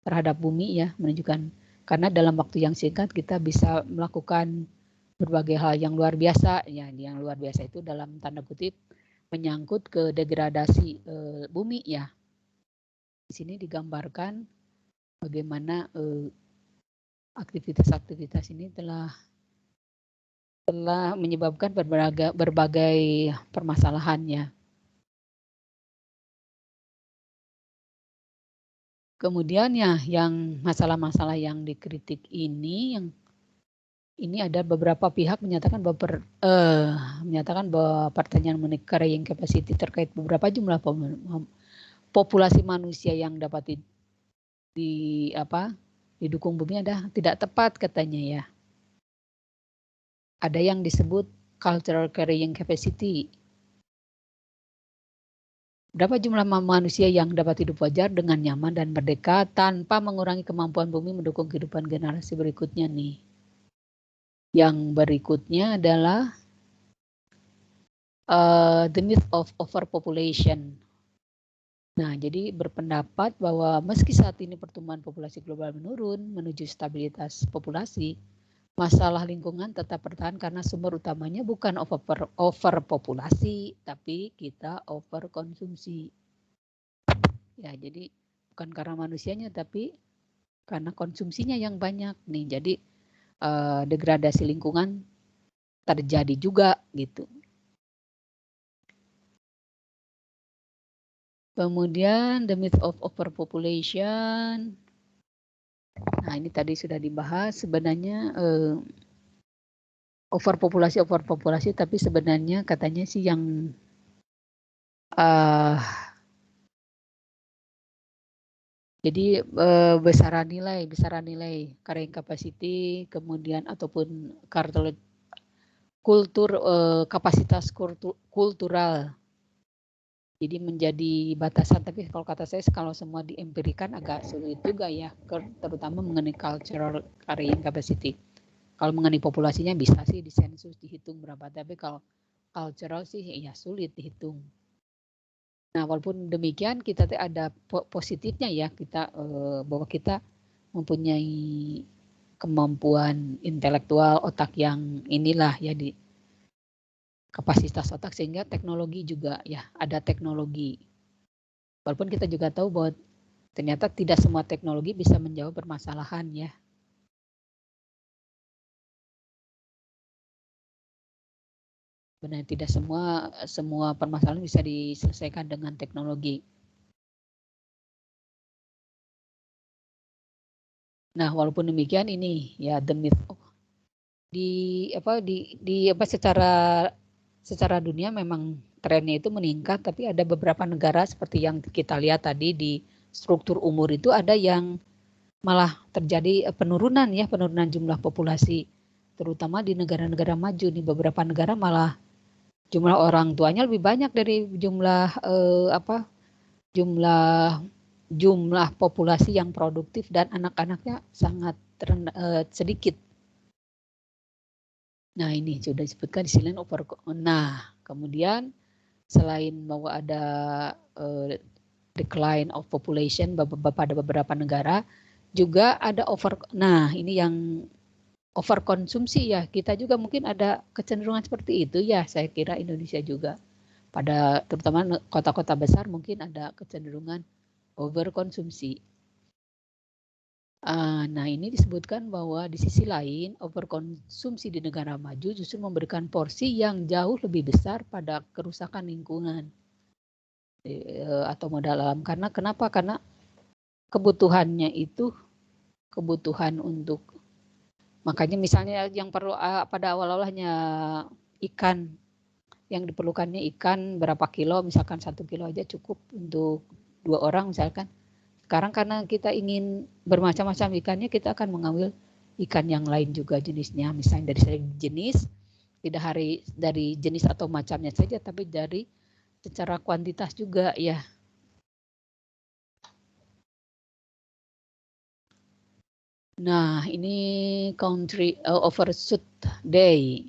terhadap bumi ya, menunjukkan karena dalam waktu yang singkat kita bisa melakukan berbagai hal yang luar biasa ya, yang luar biasa itu dalam tanda kutip menyangkut ke degradasi bumi ya. Di sini digambarkan bagaimana aktivitas-aktivitas ini telah menyebabkan berbagai permasalahannya. Kemudian ya yang masalah-masalah yang dikritik ini ada beberapa pihak menyatakan bahwa pertanyaan mengenai carrying capacity terkait beberapa jumlah populasi manusia yang dapat didukung bumi tidak tepat katanya ya. Ada yang disebut cultural carrying capacity. Berapa jumlah manusia yang dapat hidup wajar dengan nyaman dan merdeka tanpa mengurangi kemampuan bumi mendukung kehidupan generasi berikutnya nih. Yang berikutnya adalah the myth of overpopulation. Nah, jadi berpendapat bahwa meski saat ini pertumbuhan populasi global menurun menuju stabilitas populasi, masalah lingkungan tetap bertahan karena sumber utamanya bukan overpopulasi, tapi kita overkonsumsi. Ya, jadi bukan karena manusianya, tapi karena konsumsinya yang banyak nih. Jadi degradasi lingkungan terjadi juga gitu. Kemudian the myth of overpopulation. Nah, ini tadi sudah dibahas sebenarnya overpopulasi, tapi sebenarnya katanya sih yang jadi besaran nilai carrying capacity, kemudian ataupun kapasitas kultural. Jadi menjadi batasan, tapi kalau kata saya kalau semua diempirikan agak sulit juga ya, terutama mengenai cultural carrying capacity. Kalau mengenai populasinya bisa sih disensus, dihitung berapa, tapi kalau cultural sih ya sulit dihitung. Nah, walaupun demikian kita ada positifnya ya, kita bahwa kita mempunyai kemampuan intelektual otak yang inilah ya, di kapasitas otak, sehingga teknologi juga ya ada teknologi. Walaupun kita juga tahu bahwa ternyata tidak semua teknologi bisa menjawab permasalahan ya. Benar, tidak semua permasalahan bisa diselesaikan dengan teknologi. Nah, walaupun demikian ini ya the myth secara dunia memang trennya itu meningkat, tapi ada beberapa negara seperti yang kita lihat tadi di struktur umur itu ada yang malah terjadi penurunan jumlah populasi, terutama di negara-negara maju. Di beberapa negara malah jumlah orang tuanya lebih banyak dari jumlah populasi yang produktif, dan anak-anaknya sangat sedikit. Nah, ini sudah disebutkan di sini Nah, kemudian selain bahwa ada decline of population pada beberapa negara, juga ada Nah, ini yang overkonsumsi ya. Kita juga mungkin ada kecenderungan seperti itu ya. Saya kira Indonesia juga terutama kota-kota besar mungkin ada kecenderungan overkonsumsi. Nah, ini disebutkan bahwa di sisi lain overkonsumsi di negara maju justru memberikan porsi yang jauh lebih besar pada kerusakan lingkungan atau modal alam. Kenapa? Karena kebutuhannya itu kebutuhan untuk, makanya misalnya yang perlu pada awal-awalnya ikan, yang diperlukannya ikan berapa kilo, misalkan 1 kilo aja cukup untuk 2 orang misalkan. Sekarang karena kita ingin bermacam-macam ikannya, kita akan mengambil ikan yang lain juga jenisnya, misalnya dari segi jenis, tidak dari jenis atau macamnya saja, tapi dari secara kuantitas juga ya. Nah, ini Country Overshoot Day.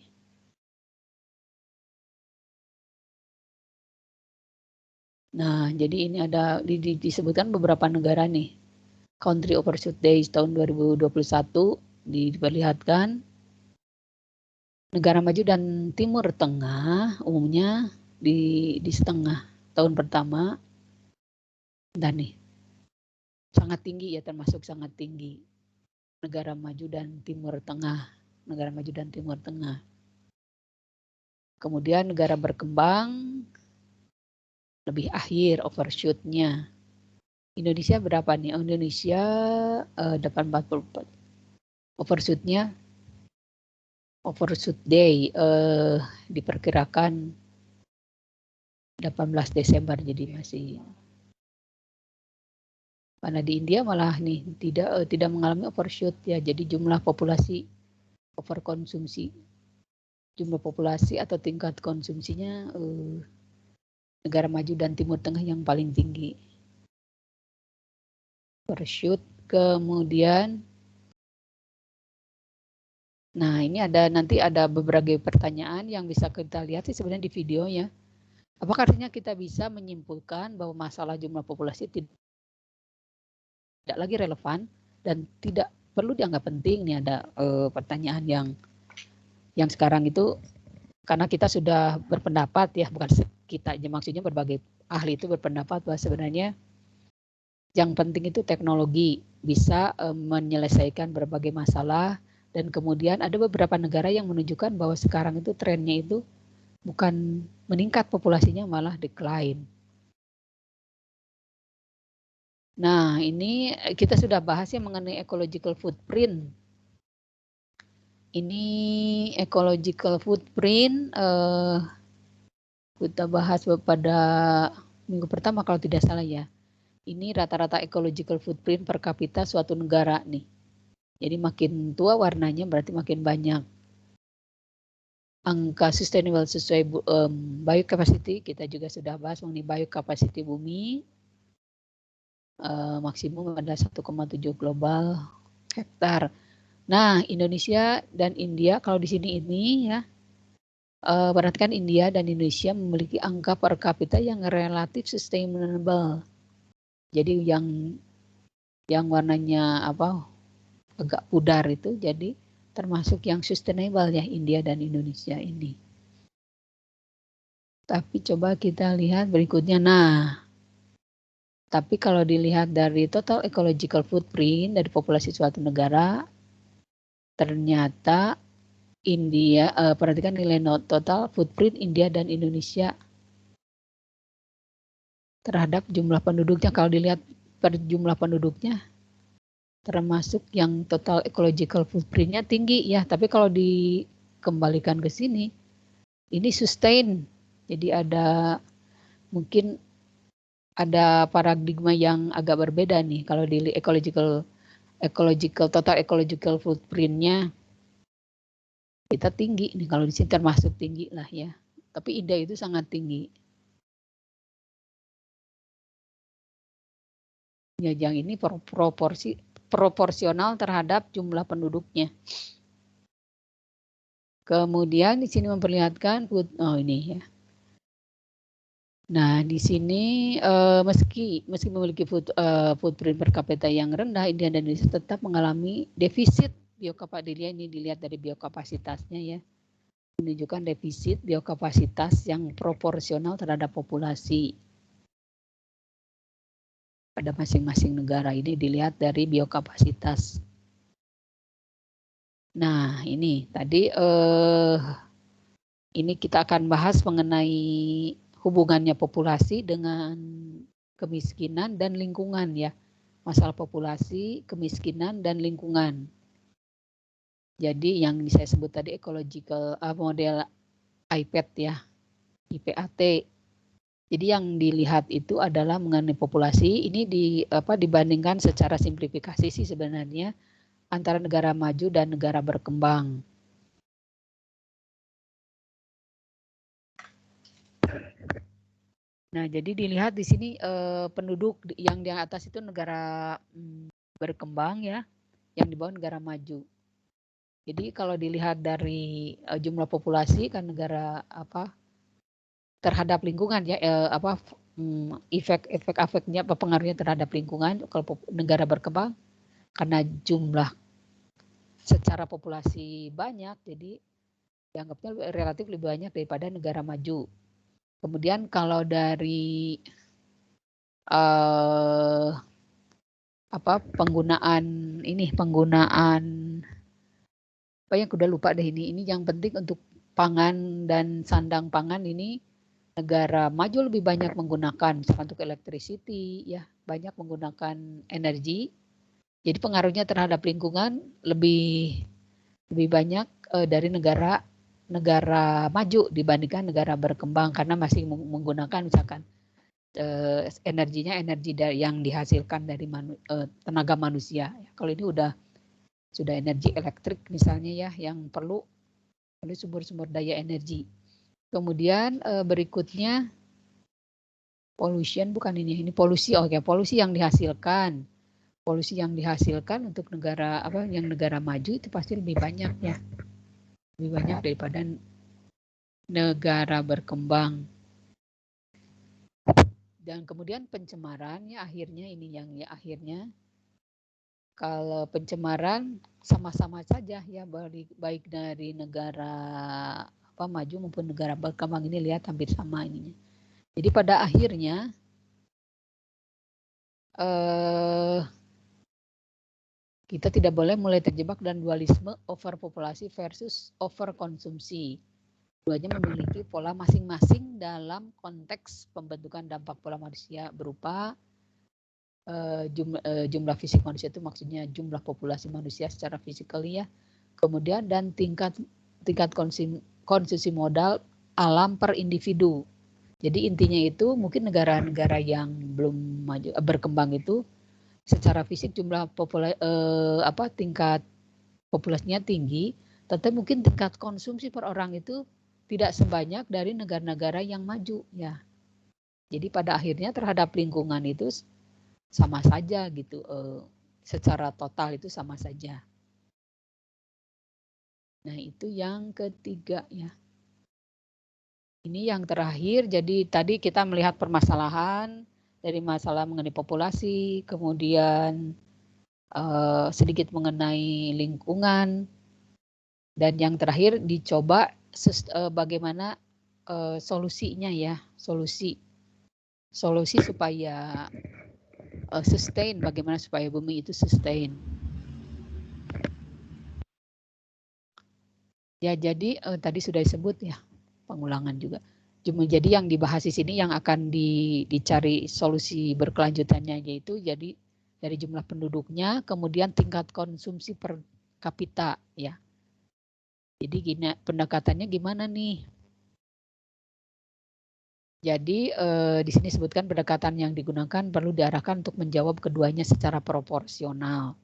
Nah, jadi ini ada disebutkan beberapa negara nih. Country Overshoot Days tahun 2021 diperlihatkan. Negara maju dan Timur Tengah umumnya di setengah tahun pertama. Dan nih, sangat tinggi ya, termasuk sangat tinggi. Negara maju dan Timur Tengah. Negara maju dan Timur Tengah. Kemudian negara berkembang lebih akhir overshoot-nya. Indonesia berapa nih? Indonesia 844. Overshoot-nya, overshoot day diperkirakan 18 Desember, jadi masih. Karena di India malah nih tidak mengalami overshoot ya, jadi jumlah populasi overkonsumsi. Jumlah populasi atau tingkat konsumsinya negara maju dan Timur Tengah yang paling tinggi. Overshoot, kemudian nah ini nanti ada beberapa pertanyaan yang bisa kita lihat sih sebenarnya di videonya. Apakah artinya kita bisa menyimpulkan bahwa masalah jumlah populasi tidak lagi relevan dan tidak perlu dianggap penting? Nih ada pertanyaan yang sekarang itu, karena kita sudah berpendapat ya, bukan kita aja, maksudnya berbagai ahli itu berpendapat bahwa sebenarnya yang penting itu teknologi bisa menyelesaikan berbagai masalah, dan kemudian ada beberapa negara yang menunjukkan bahwa sekarang itu trennya itu bukan meningkat populasinya, malah decline. Nah, ini kita sudah bahas ya mengenai ecological footprint. Ini ecological footprint kita bahas pada minggu pertama kalau tidak salah ya. Ini rata-rata ecological footprint per kapita suatu negara nih. Jadi makin tua warnanya berarti makin banyak. Angka sustainable sesuai biocapacity, kita juga sudah bahas mengenai biocapacity bumi. Maksimum ada 1,7 global hektar. Nah, Indonesia dan India kalau di sini ini ya, perhatikan India dan Indonesia memiliki angka per kapita yang relatif sustainable. Jadi yang warnanya agak pudar itu jadi termasuk yang sustainable ya, India dan Indonesia ini. Tapi coba kita lihat berikutnya. Nah, tapi kalau dilihat dari total ecological footprint dari populasi suatu negara, ternyata India, perhatikan nilai total footprint India dan Indonesia terhadap jumlah penduduknya. Kalau dilihat per jumlah penduduknya, termasuk yang total ecological footprint-nya tinggi ya, tapi kalau dikembalikan ke sini, ini sustain. Jadi mungkin ada paradigma yang agak berbeda nih. Kalau di total ecological footprint-nya kita tinggi nih, kalau di sini termasuk tinggi lah ya. Tapi IDA itu sangat tinggi. Ya, yang ini proporsional terhadap jumlah penduduknya. Kemudian di sini memperlihatkan ini ya. Nah, di sini meski memiliki footprint per kapita yang rendah, India dan Indonesia tetap mengalami defisit biokapasitas. Ini dilihat dari biokapasitasnya ya. Menunjukkan defisit biokapasitas yang proporsional terhadap populasi. Pada masing-masing negara ini dilihat dari biokapasitas. Nah, ini tadi ini kita akan bahas mengenai hubungannya populasi dengan kemiskinan dan lingkungan ya. Masalah populasi, kemiskinan dan lingkungan. Jadi yang saya sebut tadi ecological model IPAT ya, IPAT. Jadi yang dilihat itu adalah mengenai populasi. Ini dibandingkan secara simplifikasi sih sebenarnya antara negara maju dan negara berkembang. Nah, jadi dilihat di sini penduduk yang di atas itu negara berkembang ya, yang di bawah negara maju. Jadi kalau dilihat dari jumlah populasi kan negara terhadap lingkungan ya efek-efeknya pengaruhnya terhadap lingkungan kalau negara berkembang karena jumlah secara populasi banyak jadi dianggapnya relatif lebih banyak daripada negara maju. Kemudian kalau dari penggunaan apa yang udah lupa deh ini yang penting untuk pangan dan sandang pangan ini negara maju lebih banyak menggunakan misalkan untuk electricity ya banyak menggunakan energi jadi pengaruhnya terhadap lingkungan lebih banyak dari negara maju dibandingkan negara berkembang karena masih menggunakan misalkan energinya energi yang dihasilkan dari tenaga manusia kalau ini sudah energi elektrik misalnya ya yang perlu sumber-sumber daya energi. Kemudian berikutnya pollution bukan ini polusi polusi yang dihasilkan untuk negara yang negara maju itu pasti lebih banyak ya lebih banyak daripada negara berkembang dan kemudian pencemaran ya akhirnya kalau pencemaran sama-sama saja ya baik dari negara maju maupun negara berkembang ini lihat hampir sama ininya. Jadi pada akhirnya kita tidak boleh mulai terjebak dalam dualisme overpopulasi versus overkonsumsi. Keduanya memiliki pola masing-masing dalam konteks pembentukan dampak pola manusia berupa jumlah fisik manusia itu maksudnya jumlah populasi manusia secara fisikal ya. Kemudian dan tingkat konsumsi modal alam per individu. Jadi intinya itu mungkin negara-negara yang belum maju berkembang itu secara fisik jumlah tingkat populasinya tinggi, tetapi mungkin tingkat konsumsi per orang itu tidak sebanyak dari negara-negara yang maju ya. Jadi pada akhirnya terhadap lingkungan itu sama saja gitu, secara total itu sama saja. Nah itu yang ketiga ya. Ini yang terakhir, jadi tadi kita melihat permasalahan dari masalah mengenai populasi, kemudian sedikit mengenai lingkungan, dan yang terakhir dicoba bagaimana solusinya ya, solusi supaya sustain, bagaimana supaya bumi itu sustain. Ya jadi tadi sudah disebut ya, pengulangan juga. Jadi yang dibahas di sini yang akan dicari solusi berkelanjutannya yaitu jadi dari jumlah penduduknya, kemudian tingkat konsumsi per kapita ya. Jadi gini, pendekatannya gimana nih? Jadi di sini sebutkan pendekatan yang digunakan perlu diarahkan untuk menjawab keduanya secara proporsional.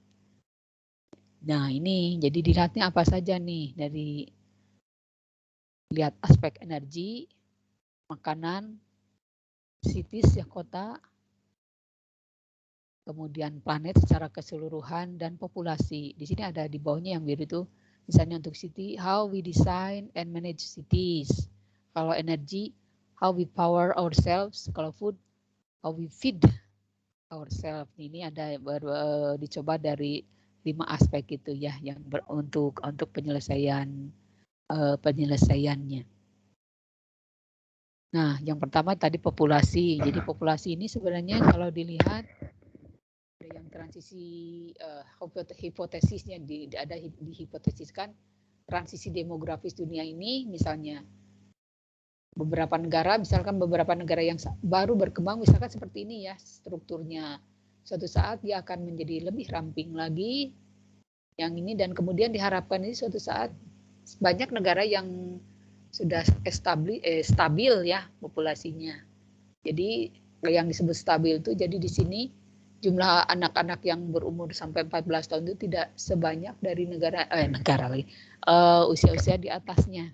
Nah ini jadi dilihatnya apa saja nih, dari lihat aspek energi, makanan, cities ya kota, kemudian planet secara keseluruhan dan populasi. Di sini ada di bawahnya yang biru itu, misalnya untuk city, how we design and manage cities. Kalau energi, how we power ourselves. Kalau food, how we feed ourselves. Ini ada dicoba dari 5 aspek itu ya, yang untuk penyelesaiannya. Nah, yang pertama tadi populasi. Jadi populasi ini sebenarnya kalau dilihat ada yang transisi hipotesisnya ada dihipotesiskan transisi demografis dunia ini, misalnya beberapa negara yang baru berkembang misalkan seperti ini ya strukturnya. Suatu saat dia akan menjadi lebih ramping lagi yang ini, dan kemudian diharapkan ini suatu saat banyak negara yang sudah stabil ya populasinya. Jadi yang disebut stabil itu jadi di sini jumlah anak-anak yang berumur sampai 14 tahun itu tidak sebanyak dari usia-usia di atasnya.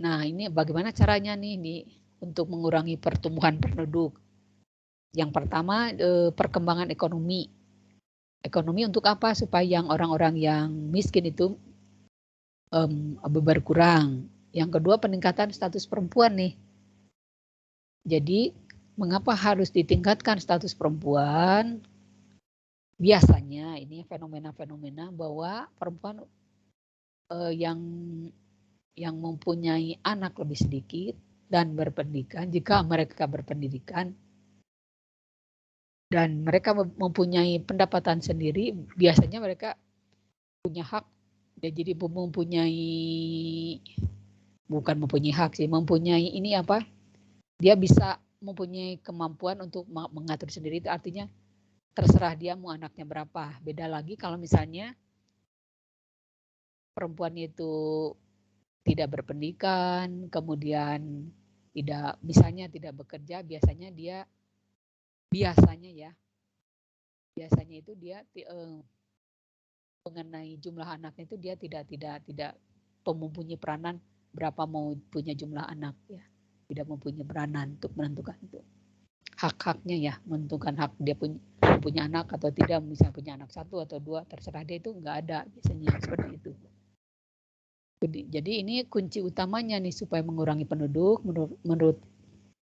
Nah ini bagaimana caranya nih untuk mengurangi pertumbuhan penduduk. Yang pertama perkembangan ekonomi. Ekonomi untuk apa? Supaya yang orang-orang yang miskin itu berkurang. Yang kedua peningkatan status perempuan nih. Jadi mengapa harus ditingkatkan status perempuan? Biasanya ini fenomena-fenomena bahwa perempuan yang mempunyai anak lebih sedikit dan berpendidikan, jika mereka berpendidikan dan mempunyai pendapatan sendiri, biasanya mereka punya hak. Jadi mempunyai ini apa? Dia bisa mempunyai kemampuan untuk mengatur sendiri, itu artinya terserah dia mau anaknya berapa. Beda lagi kalau misalnya perempuan itu tidak berpendidikan, kemudian tidak bekerja, biasanya itu dia mengenai jumlah anaknya itu dia tidak mempunyai peranan berapa mau punya jumlah anak ya. Tidak mempunyai peranan untuk menentukan itu hak-haknya ya, menentukan hak dia punya anak atau tidak, misalnya punya anak 1 atau 2 terserah dia, itu nggak ada biasanya seperti itu. Jadi ini kunci utamanya nih supaya mengurangi penduduk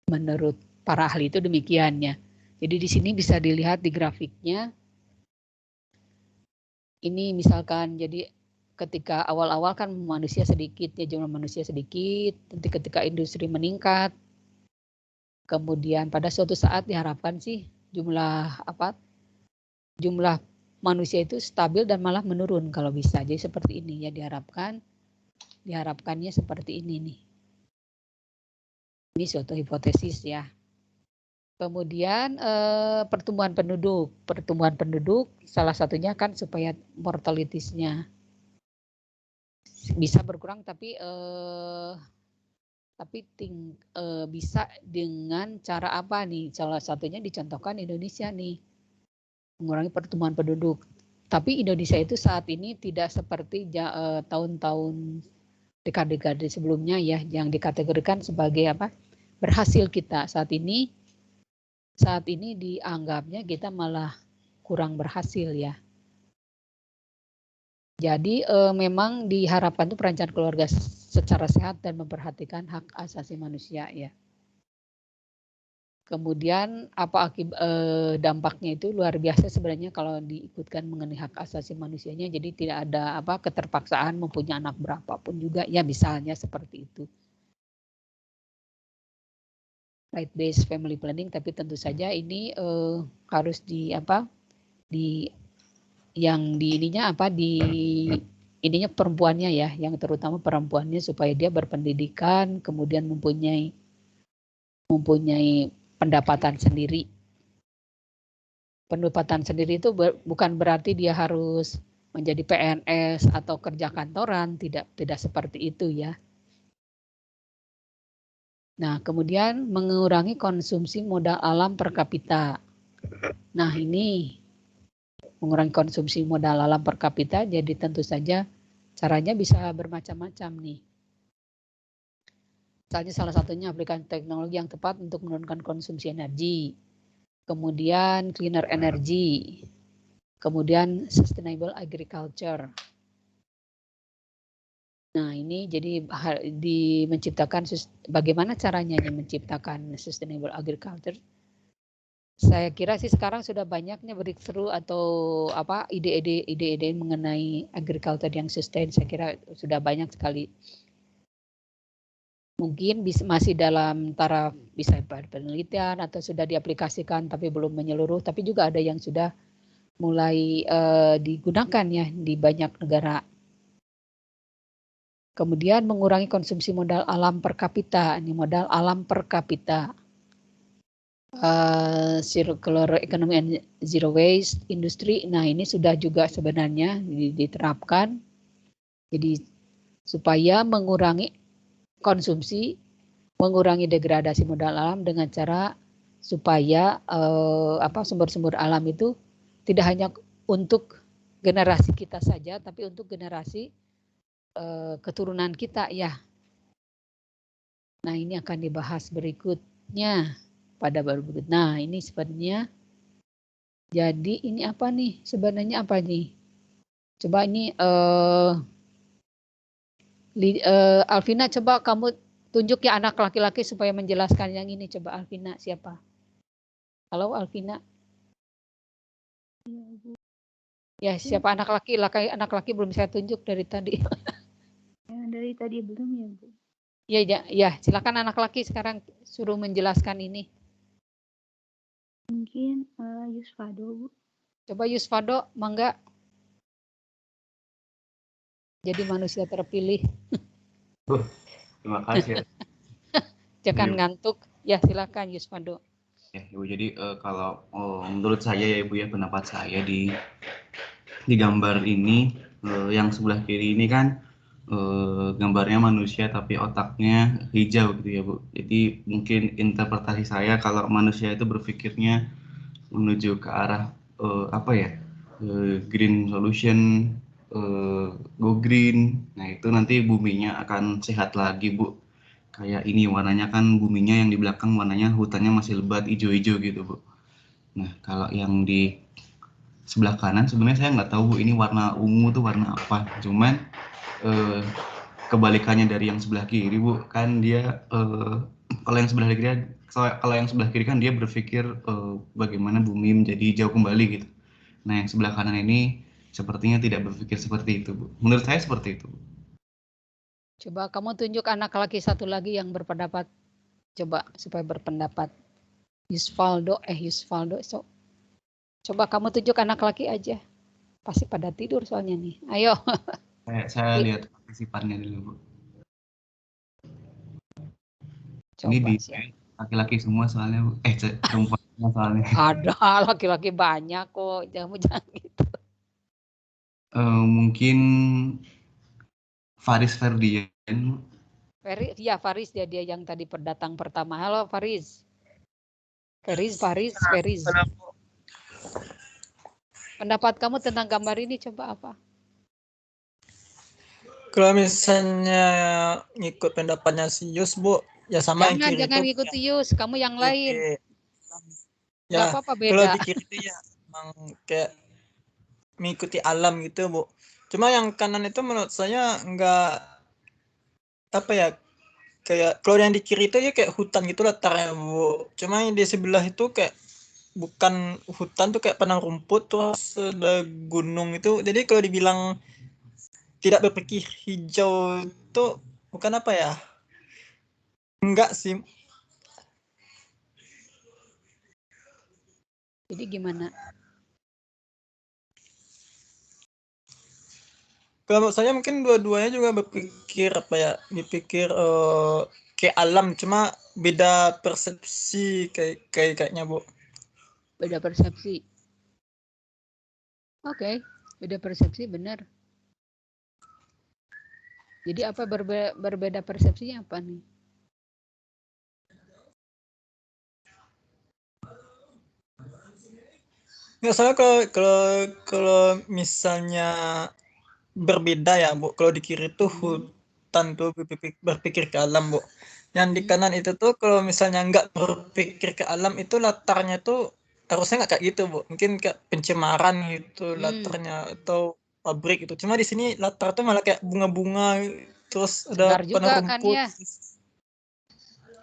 menurut para ahli itu demikian ya. Jadi di sini bisa dilihat di grafiknya. Ini misalkan jadi ketika awal-awal kan manusia sedikit ya, jumlah manusia sedikit, nanti ketika industri meningkat, kemudian pada suatu saat diharapkan sih jumlah manusia itu stabil dan malah menurun kalau bisa. Jadi seperti ini ya, diharapkannya seperti ini nih. Ini suatu hipotesis ya. Kemudian pertumbuhan penduduk salah satunya kan supaya mortalitasnya bisa berkurang, tapi bisa dengan cara apa nih? Salah satunya dicontohkan Indonesia nih, mengurangi pertumbuhan penduduk. Tapi Indonesia itu saat ini tidak seperti tahun-tahun dekade-dekade sebelumnya ya, yang dikategorikan sebagai berhasil kita. Saat ini dianggapnya kita malah kurang berhasil ya. Jadi memang diharapkan itu perencanaan keluarga secara sehat dan memperhatikan hak asasi manusia ya. Kemudian dampaknya itu luar biasa sebenarnya kalau diikutkan mengenai hak asasi manusianya. Jadi tidak ada keterpaksaan mempunyai anak berapapun juga ya, misalnya seperti itu. Right based family planning, tapi tentu saja ini harus ininya perempuannya ya, yang terutama perempuannya supaya dia berpendidikan, kemudian mempunyai pendapatan sendiri. Pendapatan sendiri itu bukan berarti dia harus menjadi PNS atau kerja kantoran, tidak seperti itu ya. Nah, kemudian mengurangi konsumsi modal alam per kapita. Nah, ini mengurangi konsumsi modal alam per kapita, jadi tentu saja caranya bisa bermacam-macam nih. Misalnya salah satunya aplikasi teknologi yang tepat untuk menurunkan konsumsi energi. Kemudian cleaner energy. Kemudian sustainable agriculture. Nah, ini jadi menciptakan bagaimana caranya menciptakan sustainable agriculture. Saya kira sih sekarang sudah banyaknya breakthrough atau apa ide-ide mengenai agriculture yang sustain. Saya kira sudah banyak sekali. Mungkin masih dalam taraf bisa penelitian atau sudah diaplikasikan tapi belum menyeluruh. Tapi juga ada yang sudah mulai digunakan ya di banyak negara. Kemudian mengurangi konsumsi modal alam per kapita. Ini modal alam per kapita. Circular economy and zero waste industry. Nah, ini sudah juga sebenarnya diterapkan. Jadi supaya mengurangi konsumsi, mengurangi degradasi modal alam dengan cara supaya sumber-sumber alam itu tidak hanya untuk generasi kita saja, tapi untuk generasi keturunan kita ya. Nah, ini akan dibahas berikutnya pada baru berikut. Nah, ini sebenarnya jadi ini apa nih? Sebenarnya apa nih? Coba ini Alvina, coba kamu tunjuk ya anak laki-laki supaya menjelaskan yang ini. Coba Alvina, siapa? Halo Alvina. Ya, siapa anak laki? Anak laki belum saya tunjuk dari tadi. Dari tadi belum ya, Bu? Ya, silakan anak laki sekarang suruh menjelaskan ini. Mungkin Yusfado, Bu. Coba Yusfado, mangga. Jadi manusia terpilih. Terima kasih. Jangan ngantuk. Ya, silakan Yusfado. Ya, Ibu. Jadi kalau menurut saya ya Ibu ya, pendapat saya di gambar ini yang sebelah kiri ini kan gambarnya manusia tapi otaknya hijau gitu ya Bu. Jadi mungkin interpretasi saya kalau manusia itu berpikirnya menuju ke arah green solution, go green. Nah, itu nanti buminya akan sehat lagi Bu. Kayak ini warnanya kan buminya yang di belakang warnanya hutannya masih lebat hijau-hijau gitu Bu. Nah, kalau yang di sebelah kanan sebenarnya saya nggak tahu Bu ini warna ungu tuh warna apa. Cuman kebalikannya dari yang sebelah kiri Bu, kan dia kalau yang sebelah kiri kan dia berpikir bagaimana bumi menjadi hijau kembali gitu. Nah, yang sebelah kanan ini sepertinya tidak berpikir seperti itu Bu. Menurut saya seperti itu Bu. Coba kamu tunjuk anak laki satu lagi yang berpendapat. Coba supaya berpendapat. Yusvaldo. So. Coba kamu tunjuk anak laki aja. Pasti pada tidur soalnya nih. Ayo. Saya lihat partisipannya dulu Bu. Coba, ini di laki-laki semua soalnya Bu. Perempuan semua soalnya. Ada laki-laki banyak kok. Jangan gitu. Mungkin Faris Ferdian. Faris dia yang tadi pendatang pertama. Halo Faris. Faris. Pendapat kamu tentang gambar ini coba apa? Kalau misalnya ngikut pendapatnya si Yus Bu, ya sama yang kiri. Jangan ikuti Yus, kamu yang lain. Ya, apa-apa beda. Kalau di kiri itu ya emang kayak mengikuti alam gitu Bu. Cuma yang kanan itu menurut saya enggak kayak kalau yang di kiri itu ya kayak hutan gitu latarnya Bu. Cuma yang di sebelah itu kayak bukan hutan tuh kayak padang rumput terus ada gunung itu. Jadi kalau dibilang tidak berpikir hijau itu bukan enggak sih. Jadi gimana? Kalau saya mungkin dua-duanya juga berpikir dipikir kayak alam, cuma beda persepsi kayaknya Bu. Beda persepsi. Oke, beda persepsi benar. Jadi apa berbeda persepsinya apa nih? Nggak salah kalau misalnya berbeda ya Bu. Kalau di kiri tuh hutan tuh berpikir ke alam Bu. Yang di kanan itu tuh kalau misalnya nggak berpikir ke alam itu latarnya tuh harusnya nggak kayak gitu Bu. Mungkin kayak pencemaran gitu latarnya atau pabrik itu. Cuma di sini latar tuh malah kayak bunga-bunga terus ada Segar juga penuh kan rumput. ya.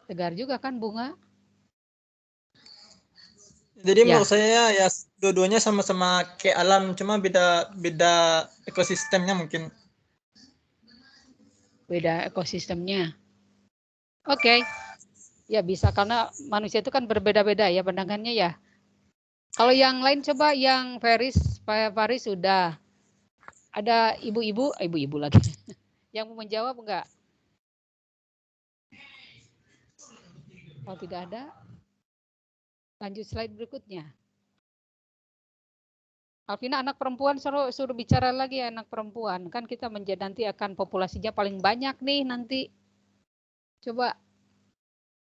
Segar juga kan bunga. Jadi menurut saya ya dua-duanya sama-sama kayak alam, cuma beda ekosistemnya mungkin. Beda ekosistemnya. Oke. Ya bisa karena manusia itu kan berbeda-beda ya pandangannya ya. Kalau yang lain coba yang Faris sudah. Ada ibu-ibu lagi. Yang mau menjawab enggak? Kalau tidak ada, lanjut slide berikutnya. Alvina, anak perempuan suruh bicara lagi ya, anak perempuan. Kan kita nanti akan populasinya paling banyak nih nanti. Coba.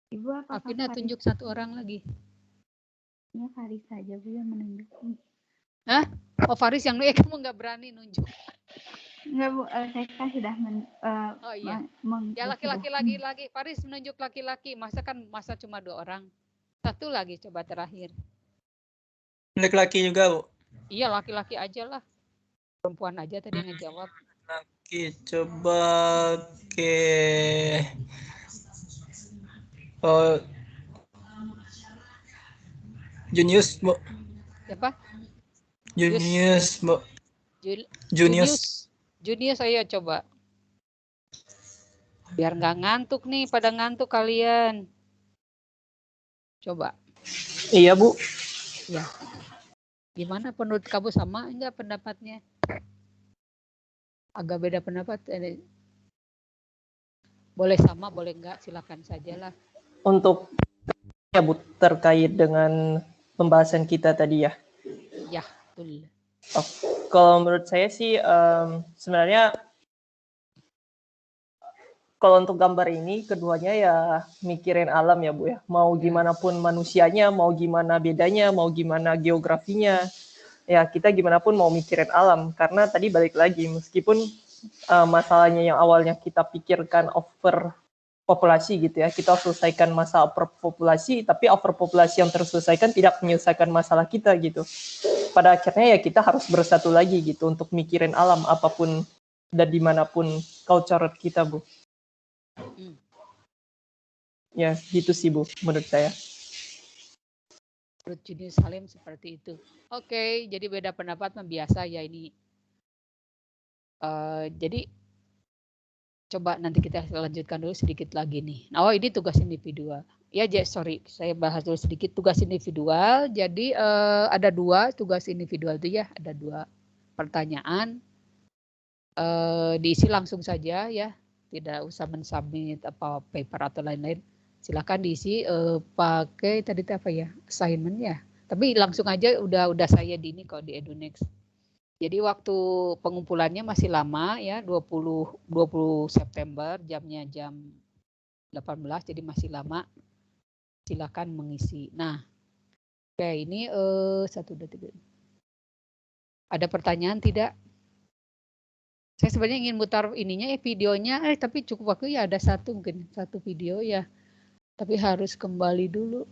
Ibu apa? Alvina tunjuk satu orang lagi. Ya Faris saja Bu yang menunjuk. Hah? Oh Faris yang kamu nggak berani nunjuk. Enggak Bu, saya kan sudah oh iya. Ya laki-laki lagi. Faris menunjuk laki-laki. Masa cuma 2 orang. Satu lagi coba terakhir. Laki-laki juga Bu. Iya laki-laki aja lah. Perempuan aja tadi ngejawab. Laki coba ke Junius Bu. Siapa? Junius Bu. Junius ayo coba. Biar nggak ngantuk nih, pada ngantuk kalian. Coba. Iya Bu. Ya. Gimana menurut kamu sama enggak pendapatnya? Agak beda pendapat. Boleh sama, boleh enggak, silakan sajalah. Untuk ya Bu, terkait dengan pembahasan kita tadi ya. Ya, betul. Oh, kalau menurut saya sih sebenarnya kalau untuk gambar ini keduanya ya mikirin alam ya Bu ya. Mau gimana pun manusianya, mau gimana bedanya, mau gimana geografinya. Ya kita gimana pun mau mikirin alam. Karena tadi balik lagi, meskipun masalahnya yang awalnya kita pikirkan overpopulasi gitu ya. Kita selesaikan masalah overpopulasi, tapi overpopulasi yang terselesaikan tidak menyelesaikan masalah kita gitu. Pada akhirnya ya kita harus bersatu lagi gitu untuk mikirin alam apapun dan dimanapun culture kita Bu. Ya gitu sih Bu menurut saya. Menurut Junius Salim seperti itu. Oke, jadi beda pendapat biasa ya ini. Jadi coba nanti kita lanjutkan dulu sedikit lagi nih. Oh ini tugas individual. Ya sorry, saya bahas dulu sedikit tugas individual. Jadi ada 2 tugas individual itu ya, ada 2 pertanyaan. Diisi langsung saja ya, tidak usah mensubmit apa paper atau lain-lain. Silakan diisi pakai tadi apa ya, assignment ya. Tapi langsung aja udah saya di ini kok di EduNext. Jadi waktu pengumpulannya masih lama ya, 20 September, jamnya jam 18, jadi masih lama. Silakan mengisi. Nah, oke ini 1, 2, 3. Ada pertanyaan tidak? Saya sebenarnya ingin mutar ininya ya videonya, tapi cukup waktu ya ada mungkin satu video ya. Tapi harus kembali dulu.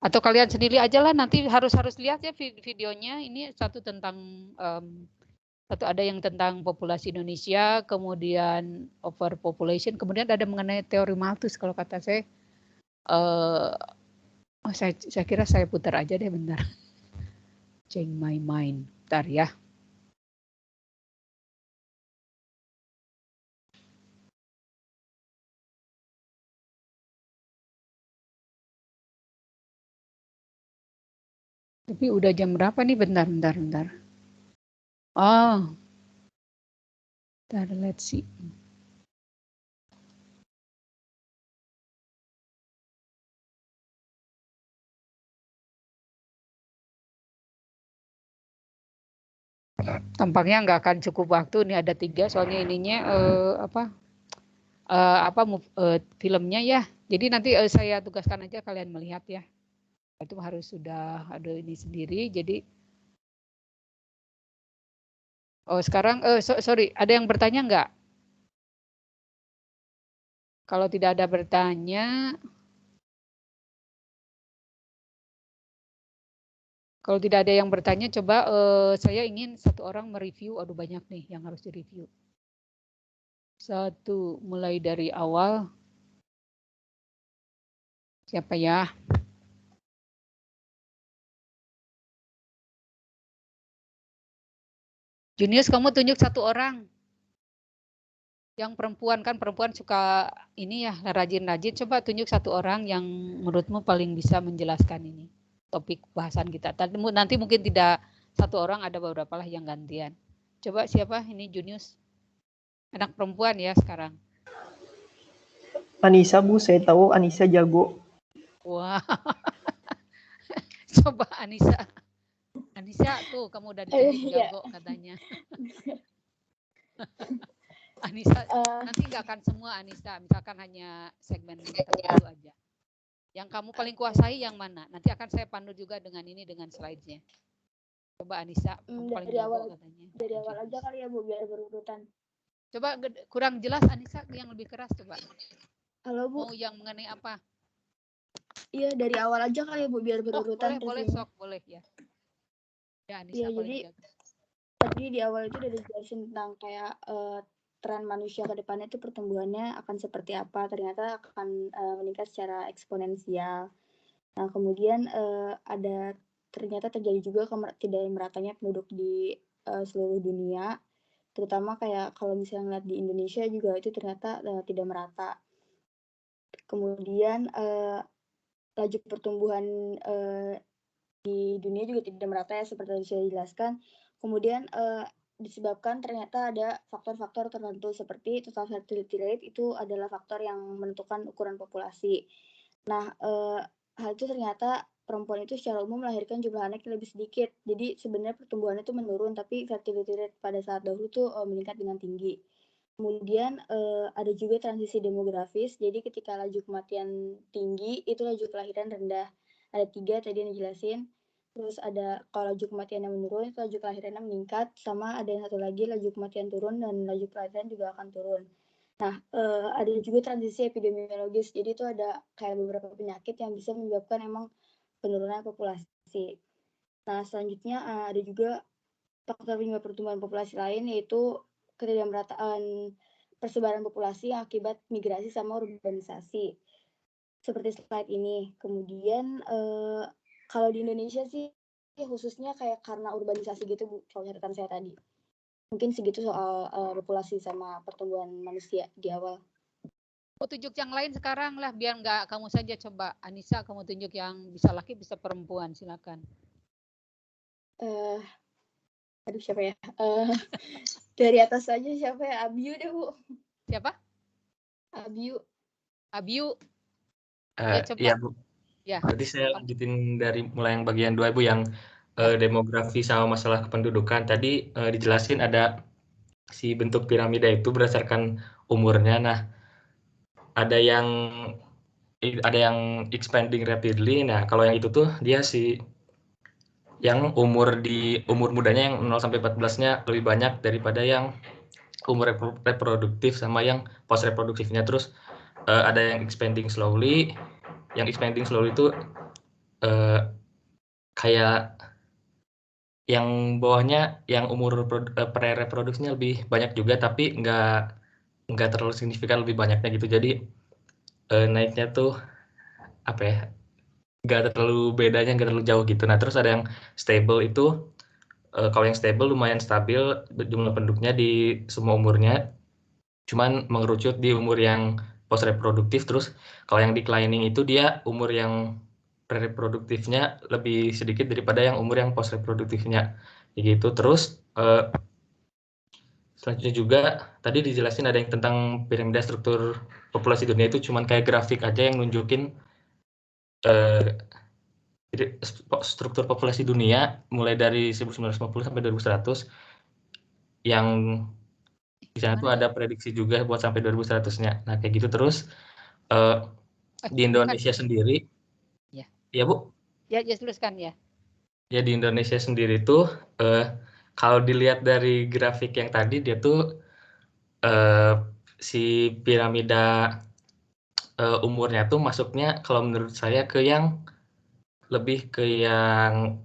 Atau kalian sendiri aja lah nanti harus lihat ya videonya. Ini satu tentang satu ada yang tentang populasi Indonesia, kemudian overpopulation, kemudian ada mengenai teori Malthus kalau kata saya. Saya kira saya putar aja deh bentar. Change my mind. Bentar ya. Tapi udah jam berapa nih? Bentar. Oh. Let's see. Tampaknya nggak akan cukup waktu. Ini ada 3, soalnya ininya filmnya ya. Jadi nanti saya tugaskan aja kalian melihat ya. Itu harus sudah ada ini sendiri. Jadi sekarang sorry, ada yang bertanya nggak? Kalau tidak ada bertanya, kalau tidak ada yang bertanya, coba saya ingin satu orang mereview. Aduh, banyak nih yang harus direview. Satu, mulai dari awal. Siapa ya? Junius, kamu tunjuk satu orang. Yang perempuan, kan perempuan suka ini ya, rajin-rajin. Coba tunjuk satu orang yang menurutmu paling bisa menjelaskan ini. Topik bahasan kita. Nanti mungkin tidak satu orang, ada beberapa lah yang gantian. Coba siapa ini Junius? Anak perempuan ya sekarang. Anissa, Bu, saya tahu Anissa jago. Wah. Coba Anissa. Anissa tuh kamu udah ditunjuk jago katanya. Anissa, nanti nggak akan semua Anissa, misalkan hanya segmen tertentu aja. Yang kamu paling kuasai yang mana? Nanti akan saya pandu juga dengan ini, dengan slide-nya. Coba Anissa, kamu paling jago katanya. Dari awal aja kali ya Bu, biar berurutan. Coba kurang jelas Anissa, yang lebih keras coba. Halo Bu. Mau yang mengenai apa? Iya, dari awal aja kali ya Bu, biar berurutan. Boleh sok, boleh ya. Ya Anissa paling jago. Tadi di awal itu udah dijelasin tentang kayak tren manusia ke depannya itu pertumbuhannya akan seperti apa, ternyata akan meningkat secara eksponensial. Nah, kemudian ada ternyata terjadi juga tidak meratanya penduduk di seluruh dunia, terutama kayak kalau misalnya ngeliat di Indonesia juga itu ternyata tidak merata. Kemudian laju pertumbuhan di dunia juga tidak merata ya, seperti yang sudah dijelaskan. Kemudian disebabkan ternyata ada faktor-faktor tertentu seperti total fertility rate, itu adalah faktor yang menentukan ukuran populasi. Nah, hal itu ternyata perempuan itu secara umum melahirkan jumlah anak yang lebih sedikit. Jadi sebenarnya pertumbuhannya itu menurun, tapi fertility rate pada saat dahulu tuh meningkat dengan tinggi. Kemudian ada juga transisi demografis. Jadi ketika laju kematian tinggi, itu laju kelahiran rendah. Ada 3 tadi yang dijelasin. Terus ada kalau laju kematian yang menurun, itu laju kelahirannya meningkat. Sama ada yang satu lagi, laju kematian turun dan laju kelahiran juga akan turun. Nah, ada juga transisi epidemiologis. Jadi itu ada kayak beberapa penyakit yang bisa menyebabkan emang penurunan populasi. Nah, selanjutnya ada juga faktor penyebab pertumbuhan populasi lain, yaitu ketidakmerataan persebaran populasi yang akibat migrasi sama urbanisasi. Seperti slide ini. Kemudian kalau di Indonesia sih khususnya kayak karena urbanisasi gitu Bu, kalau catatan saya tadi. Mungkin segitu soal populasi sama pertumbuhan manusia di awal. Mau tunjuk yang lain sekarang lah, biar nggak kamu saja. Coba Anissa, kamu tunjuk yang bisa laki bisa perempuan, silakan. Aduh siapa ya? Dari atas aja siapa ya? Abiu deh Bu. Siapa? Abiu. Ya, coba. Iya Bu. Ya. Berarti saya lanjutin dari mulai yang bagian 2 Bu, yang demografi sama masalah kependudukan. Tadi dijelasin ada si bentuk piramida itu berdasarkan umurnya. Nah, ada yang expanding rapidly. Nah, kalau yang itu tuh dia yang umur mudanya yang 0 sampai 14-nya lebih banyak daripada yang umur reproduktif sama yang post reproduktifnya. Terus ada yang expanding slowly. Yang expanding slowly itu kayak yang bawahnya yang umur pre-reproduksinya lebih banyak juga, tapi nggak terlalu signifikan lebih banyaknya gitu. Jadi naiknya tuh apa ya, nggak terlalu bedanya, nggak terlalu jauh gitu. Nah, terus ada yang stable itu, kalau yang stable lumayan stabil jumlah penduduknya di semua umurnya, cuman mengerucut di umur yang post reproduktif. Terus kalau yang declining itu dia umur yang pre-reproduktifnya lebih sedikit daripada yang umur yang post reproduktifnya gitu. Terus Selanjutnya juga tadi dijelasin ada yang tentang piramida struktur populasi dunia itu cuman kayak grafik aja yang nunjukin jadi struktur populasi dunia mulai dari 1950 sampai 2100 yang di sana tuh ada prediksi juga buat sampai 2100-nya. Nah, kayak gitu terus di Indonesia sendiri. Ya, Bu? Ya, teruskan ya. Ya, di Indonesia sendiri tuh kalau dilihat dari grafik yang tadi dia tuh si piramida umurnya tuh masuknya kalau menurut saya ke yang lebih ke yang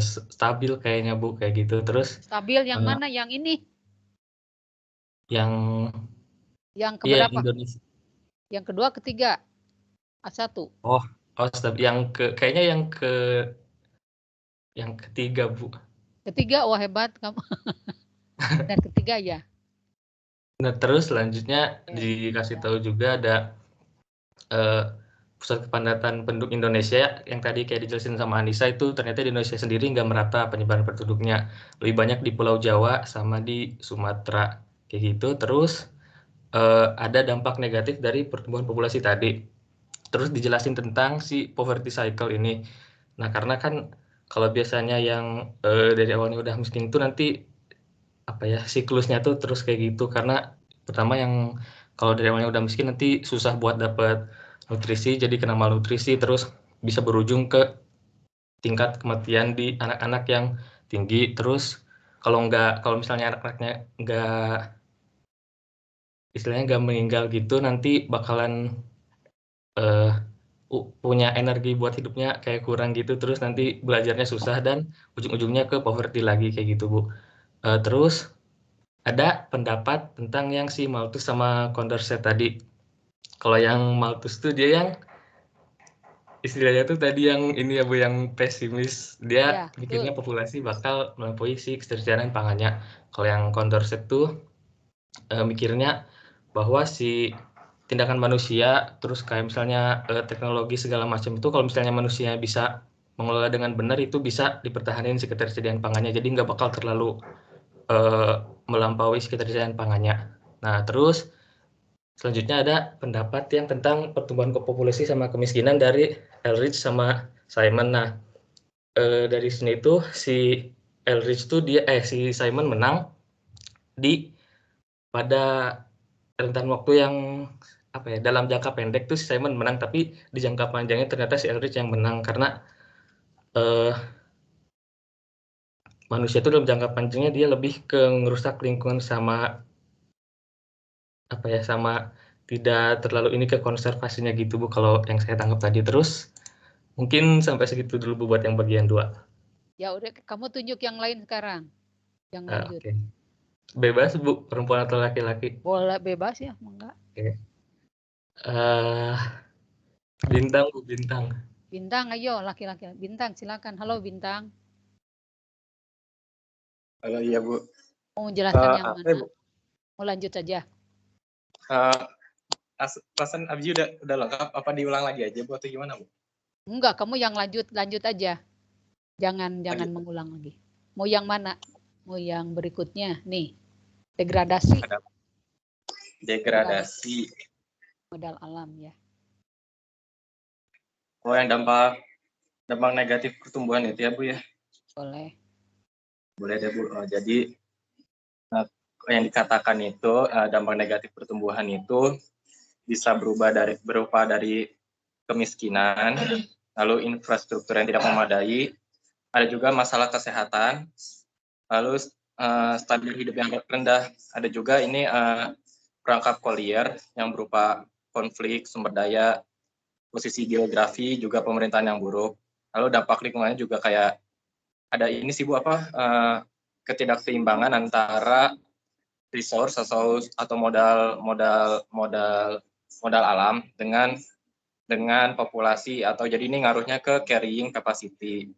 stabil kayaknya, Bu, kayak gitu. Terus stabil yang mana? Yang ini? Yang keberapa? Iya, Indonesia. Yang kedua, ketiga? A1? Oh, stabil. Kayaknya yang ketiga, Bu. Ketiga, wah hebat kamu. Dan ketiga ya. Nah, terus selanjutnya dikasih tahu juga ada pusat kepadatan penduduk Indonesia yang tadi kayak dijelasin sama Anissa itu ternyata di Indonesia sendiri nggak merata penyebaran penduduknya, lebih banyak di Pulau Jawa sama di Sumatera kayak gitu. Terus ada dampak negatif dari pertumbuhan populasi tadi. Terus dijelasin tentang si poverty cycle ini. Nah, karena kan kalau biasanya yang dari awalnya udah miskin itu nanti siklusnya tuh terus kayak gitu, karena pertama yang kalau dari awalnya udah miskin nanti susah buat dapat nutrisi, jadi kena malnutrisi, terus bisa berujung ke tingkat kematian di anak-anak yang tinggi. Terus kalau misalnya anak-anaknya nggak meninggal gitu, nanti bakalan punya energi buat hidupnya kayak kurang gitu, terus nanti belajarnya susah dan ujung-ujungnya ke poverty lagi kayak gitu, Bu. Terus ada pendapat tentang yang si Malthus sama Condorcet tadi. Kalau yang Malthus tuh dia yang istilahnya tuh tadi yang ini ya, Bu, yang pesimis. Dia pikirnya populasi bakal melampaui si ketersediaan pangannya. Kalau yang Condorcet tuh mikirnya bahwa si tindakan manusia, terus kayak misalnya teknologi segala macam itu, kalau misalnya manusia bisa mengelola dengan benar, itu bisa dipertahankan si ketersediaan pangannya. Jadi nggak bakal terlalu melampaui si ketersediaan pangannya. Nah, terus selanjutnya ada pendapat yang tentang pertumbuhan populasi sama kemiskinan dari Eldridge sama Simon. Nah, dari sini itu si Eldridge tuh si Simon menang pada rentan waktu yang dalam jangka pendek tuh si Simon menang, tapi di jangka panjangnya ternyata si Eldridge yang menang karena manusia itu dalam jangka panjangnya dia lebih ke ngerusak lingkungan sama sama tidak terlalu ini ke konservasinya gitu, Bu, kalau yang saya tangkap tadi. Terus mungkin sampai segitu dulu, Bu, buat yang bagian 2. Ya udah, kamu tunjuk yang lain sekarang. Yang lanjut. Okay. Bebas, Bu, perempuan atau laki-laki? Boleh bebas ya, enggak. Oke. Bintang, Bu, Bintang. Bintang, ayo laki-laki. Bintang, silakan. Halo, Bintang. Halo, iya, Bu. Mau menjelaskan yang mana? Bu? Mau lanjut saja. Pesan Abji udah lengkap, apa diulang lagi aja, Bu, atau gimana, Bu? Enggak, kamu yang lanjut aja. Jangan mengulang lagi. Mau yang mana? Mau yang berikutnya nih. Degradasi. Degradasi. Modal alam ya. Oh, yang dampak negatif pertumbuhan itu ya, Bu, ya? Boleh. Boleh deh, Bu. Jadi yang dikatakan itu dampak negatif pertumbuhan itu bisa berupa dari kemiskinan, lalu infrastruktur yang tidak memadai, ada juga masalah kesehatan, lalu stabil hidup yang rendah, ada juga ini perangkap Collier yang berupa konflik, sumber daya, posisi geografi, juga pemerintahan yang buruk. Lalu dampak lingkungannya juga kayak ada ini sih, Bu, ketidakseimbangan antara resource atau modal alam dengan populasi, atau jadi ini ngaruhnya ke carrying capacity.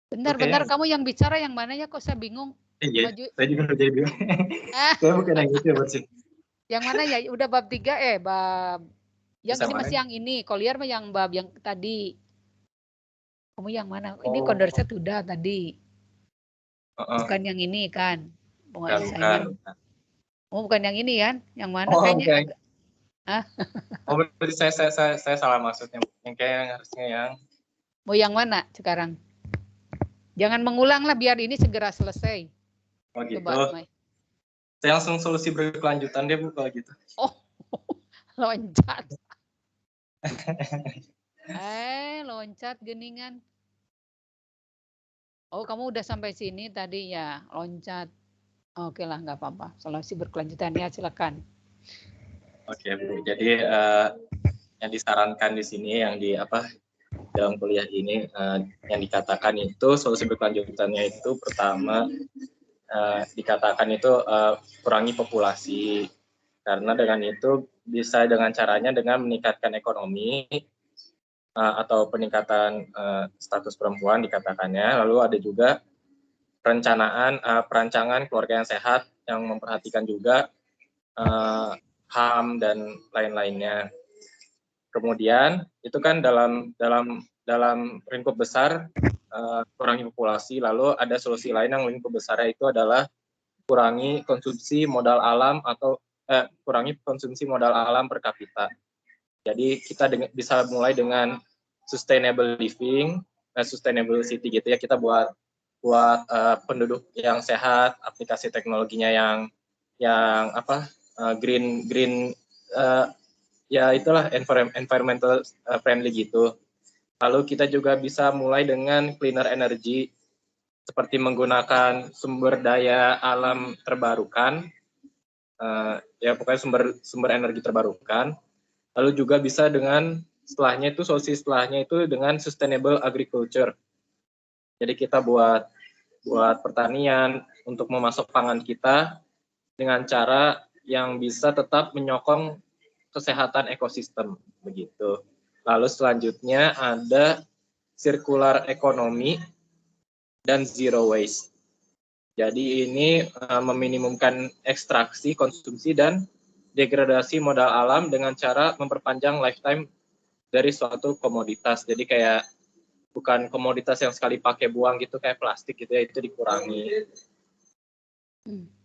Bentar, kamu yang bicara yang mana ya, kok saya bingung. Iya, saya juga jadi bingung. Saya bukan yang gitu, Bu. Yang mana ya? Udah bab 3 bab yang ini masih yang ini. Collier mah yang bab yang tadi. Kamu yang mana? Ini Condorcet udah tadi. Bukan yang ini kan. Bukan. Oh, bukan yang ini kan? Yang mana Oh, kayaknya? Oh, berarti saya salah maksudnya. Yang kayak harusnya yang. Mau yang mana sekarang? Jangan mengulang lah biar ini segera selesai. Oh gitu. Coba, saya langsung solusi berkelanjutan deh Bu kalau gitu. Oh, loncat. Loncat geningan. Oh, kamu udah sampai sini tadi ya, loncat. Oke lah, nggak apa-apa. Solusi berkelanjutan ya, silakan. Oke Bu, jadi yang disarankan di sini yang dalam kuliah ini yang dikatakan itu solusi berkelanjutannya itu pertama dikatakan itu kurangi populasi, karena dengan itu bisa dengan caranya dengan meningkatkan ekonomi atau peningkatan status perempuan dikatakannya. Lalu ada juga perancangan keluarga yang sehat yang memperhatikan juga HAM dan lain-lainnya. Kemudian itu kan dalam lingkup besar kurangi populasi, lalu ada solusi lain yang lingkup besarnya itu adalah kurangi konsumsi modal alam atau kurangi konsumsi modal alam per kapita. Jadi kita bisa mulai dengan sustainable living, sustainable city gitu ya, kita buat penduduk yang sehat, aplikasi teknologinya yang green ya itulah environmental friendly gitu. Lalu kita juga bisa mulai dengan cleaner energy seperti menggunakan sumber daya alam terbarukan, ya pokoknya sumber energi terbarukan. Lalu juga bisa dengan solusi setelahnya itu dengan sustainable agriculture. Jadi kita buat pertanian untuk memasok pangan kita dengan cara yang bisa tetap menyokong kesehatan ekosistem begitu. Lalu selanjutnya ada circular economy dan zero waste. Jadi ini meminimumkan ekstraksi, konsumsi, dan degradasi modal alam dengan cara memperpanjang lifetime dari suatu komoditas. Jadi kayak bukan komoditas yang sekali pakai buang gitu kayak plastik gitu ya, itu dikurangi.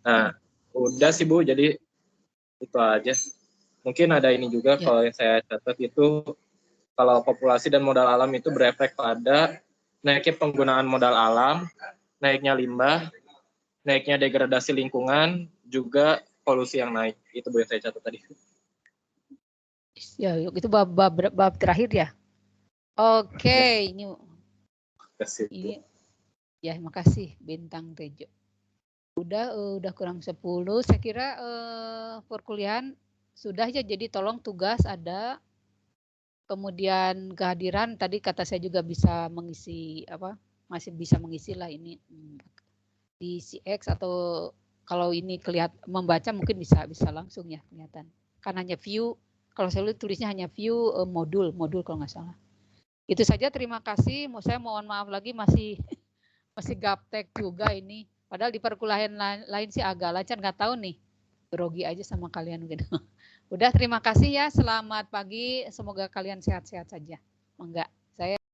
Nah, udah sih Bu, jadi itu aja. Mungkin ada ini juga kalau yang saya catat itu kalau populasi dan modal alam itu berefek pada naiknya penggunaan modal alam, naiknya limbah, naiknya degradasi lingkungan, juga polusi yang naik. Itu Bu yang saya catat tadi. Ya, itu bab terakhir ya. Oke, ini ya, makasih Bintang Tejo. Udah kurang 10. Saya kira perkuliahan sudah ya, jadi tolong tugas ada. Kemudian kehadiran tadi kata saya juga bisa mengisi masih bisa mengisi lah ini di CX, atau kalau ini membaca mungkin bisa langsung ya kelihatan. Kan hanya view, kalau saya tulisnya hanya view modul kalau nggak salah. Itu saja, terima kasih. Saya mohon maaf lagi masih gaptek juga ini. Padahal di perkuliahan lain sih agak lancar, nggak tahu nih. Grogi aja sama kalian gitu. Udah, terima kasih ya. Selamat pagi. Semoga kalian sehat-sehat saja. Enggak.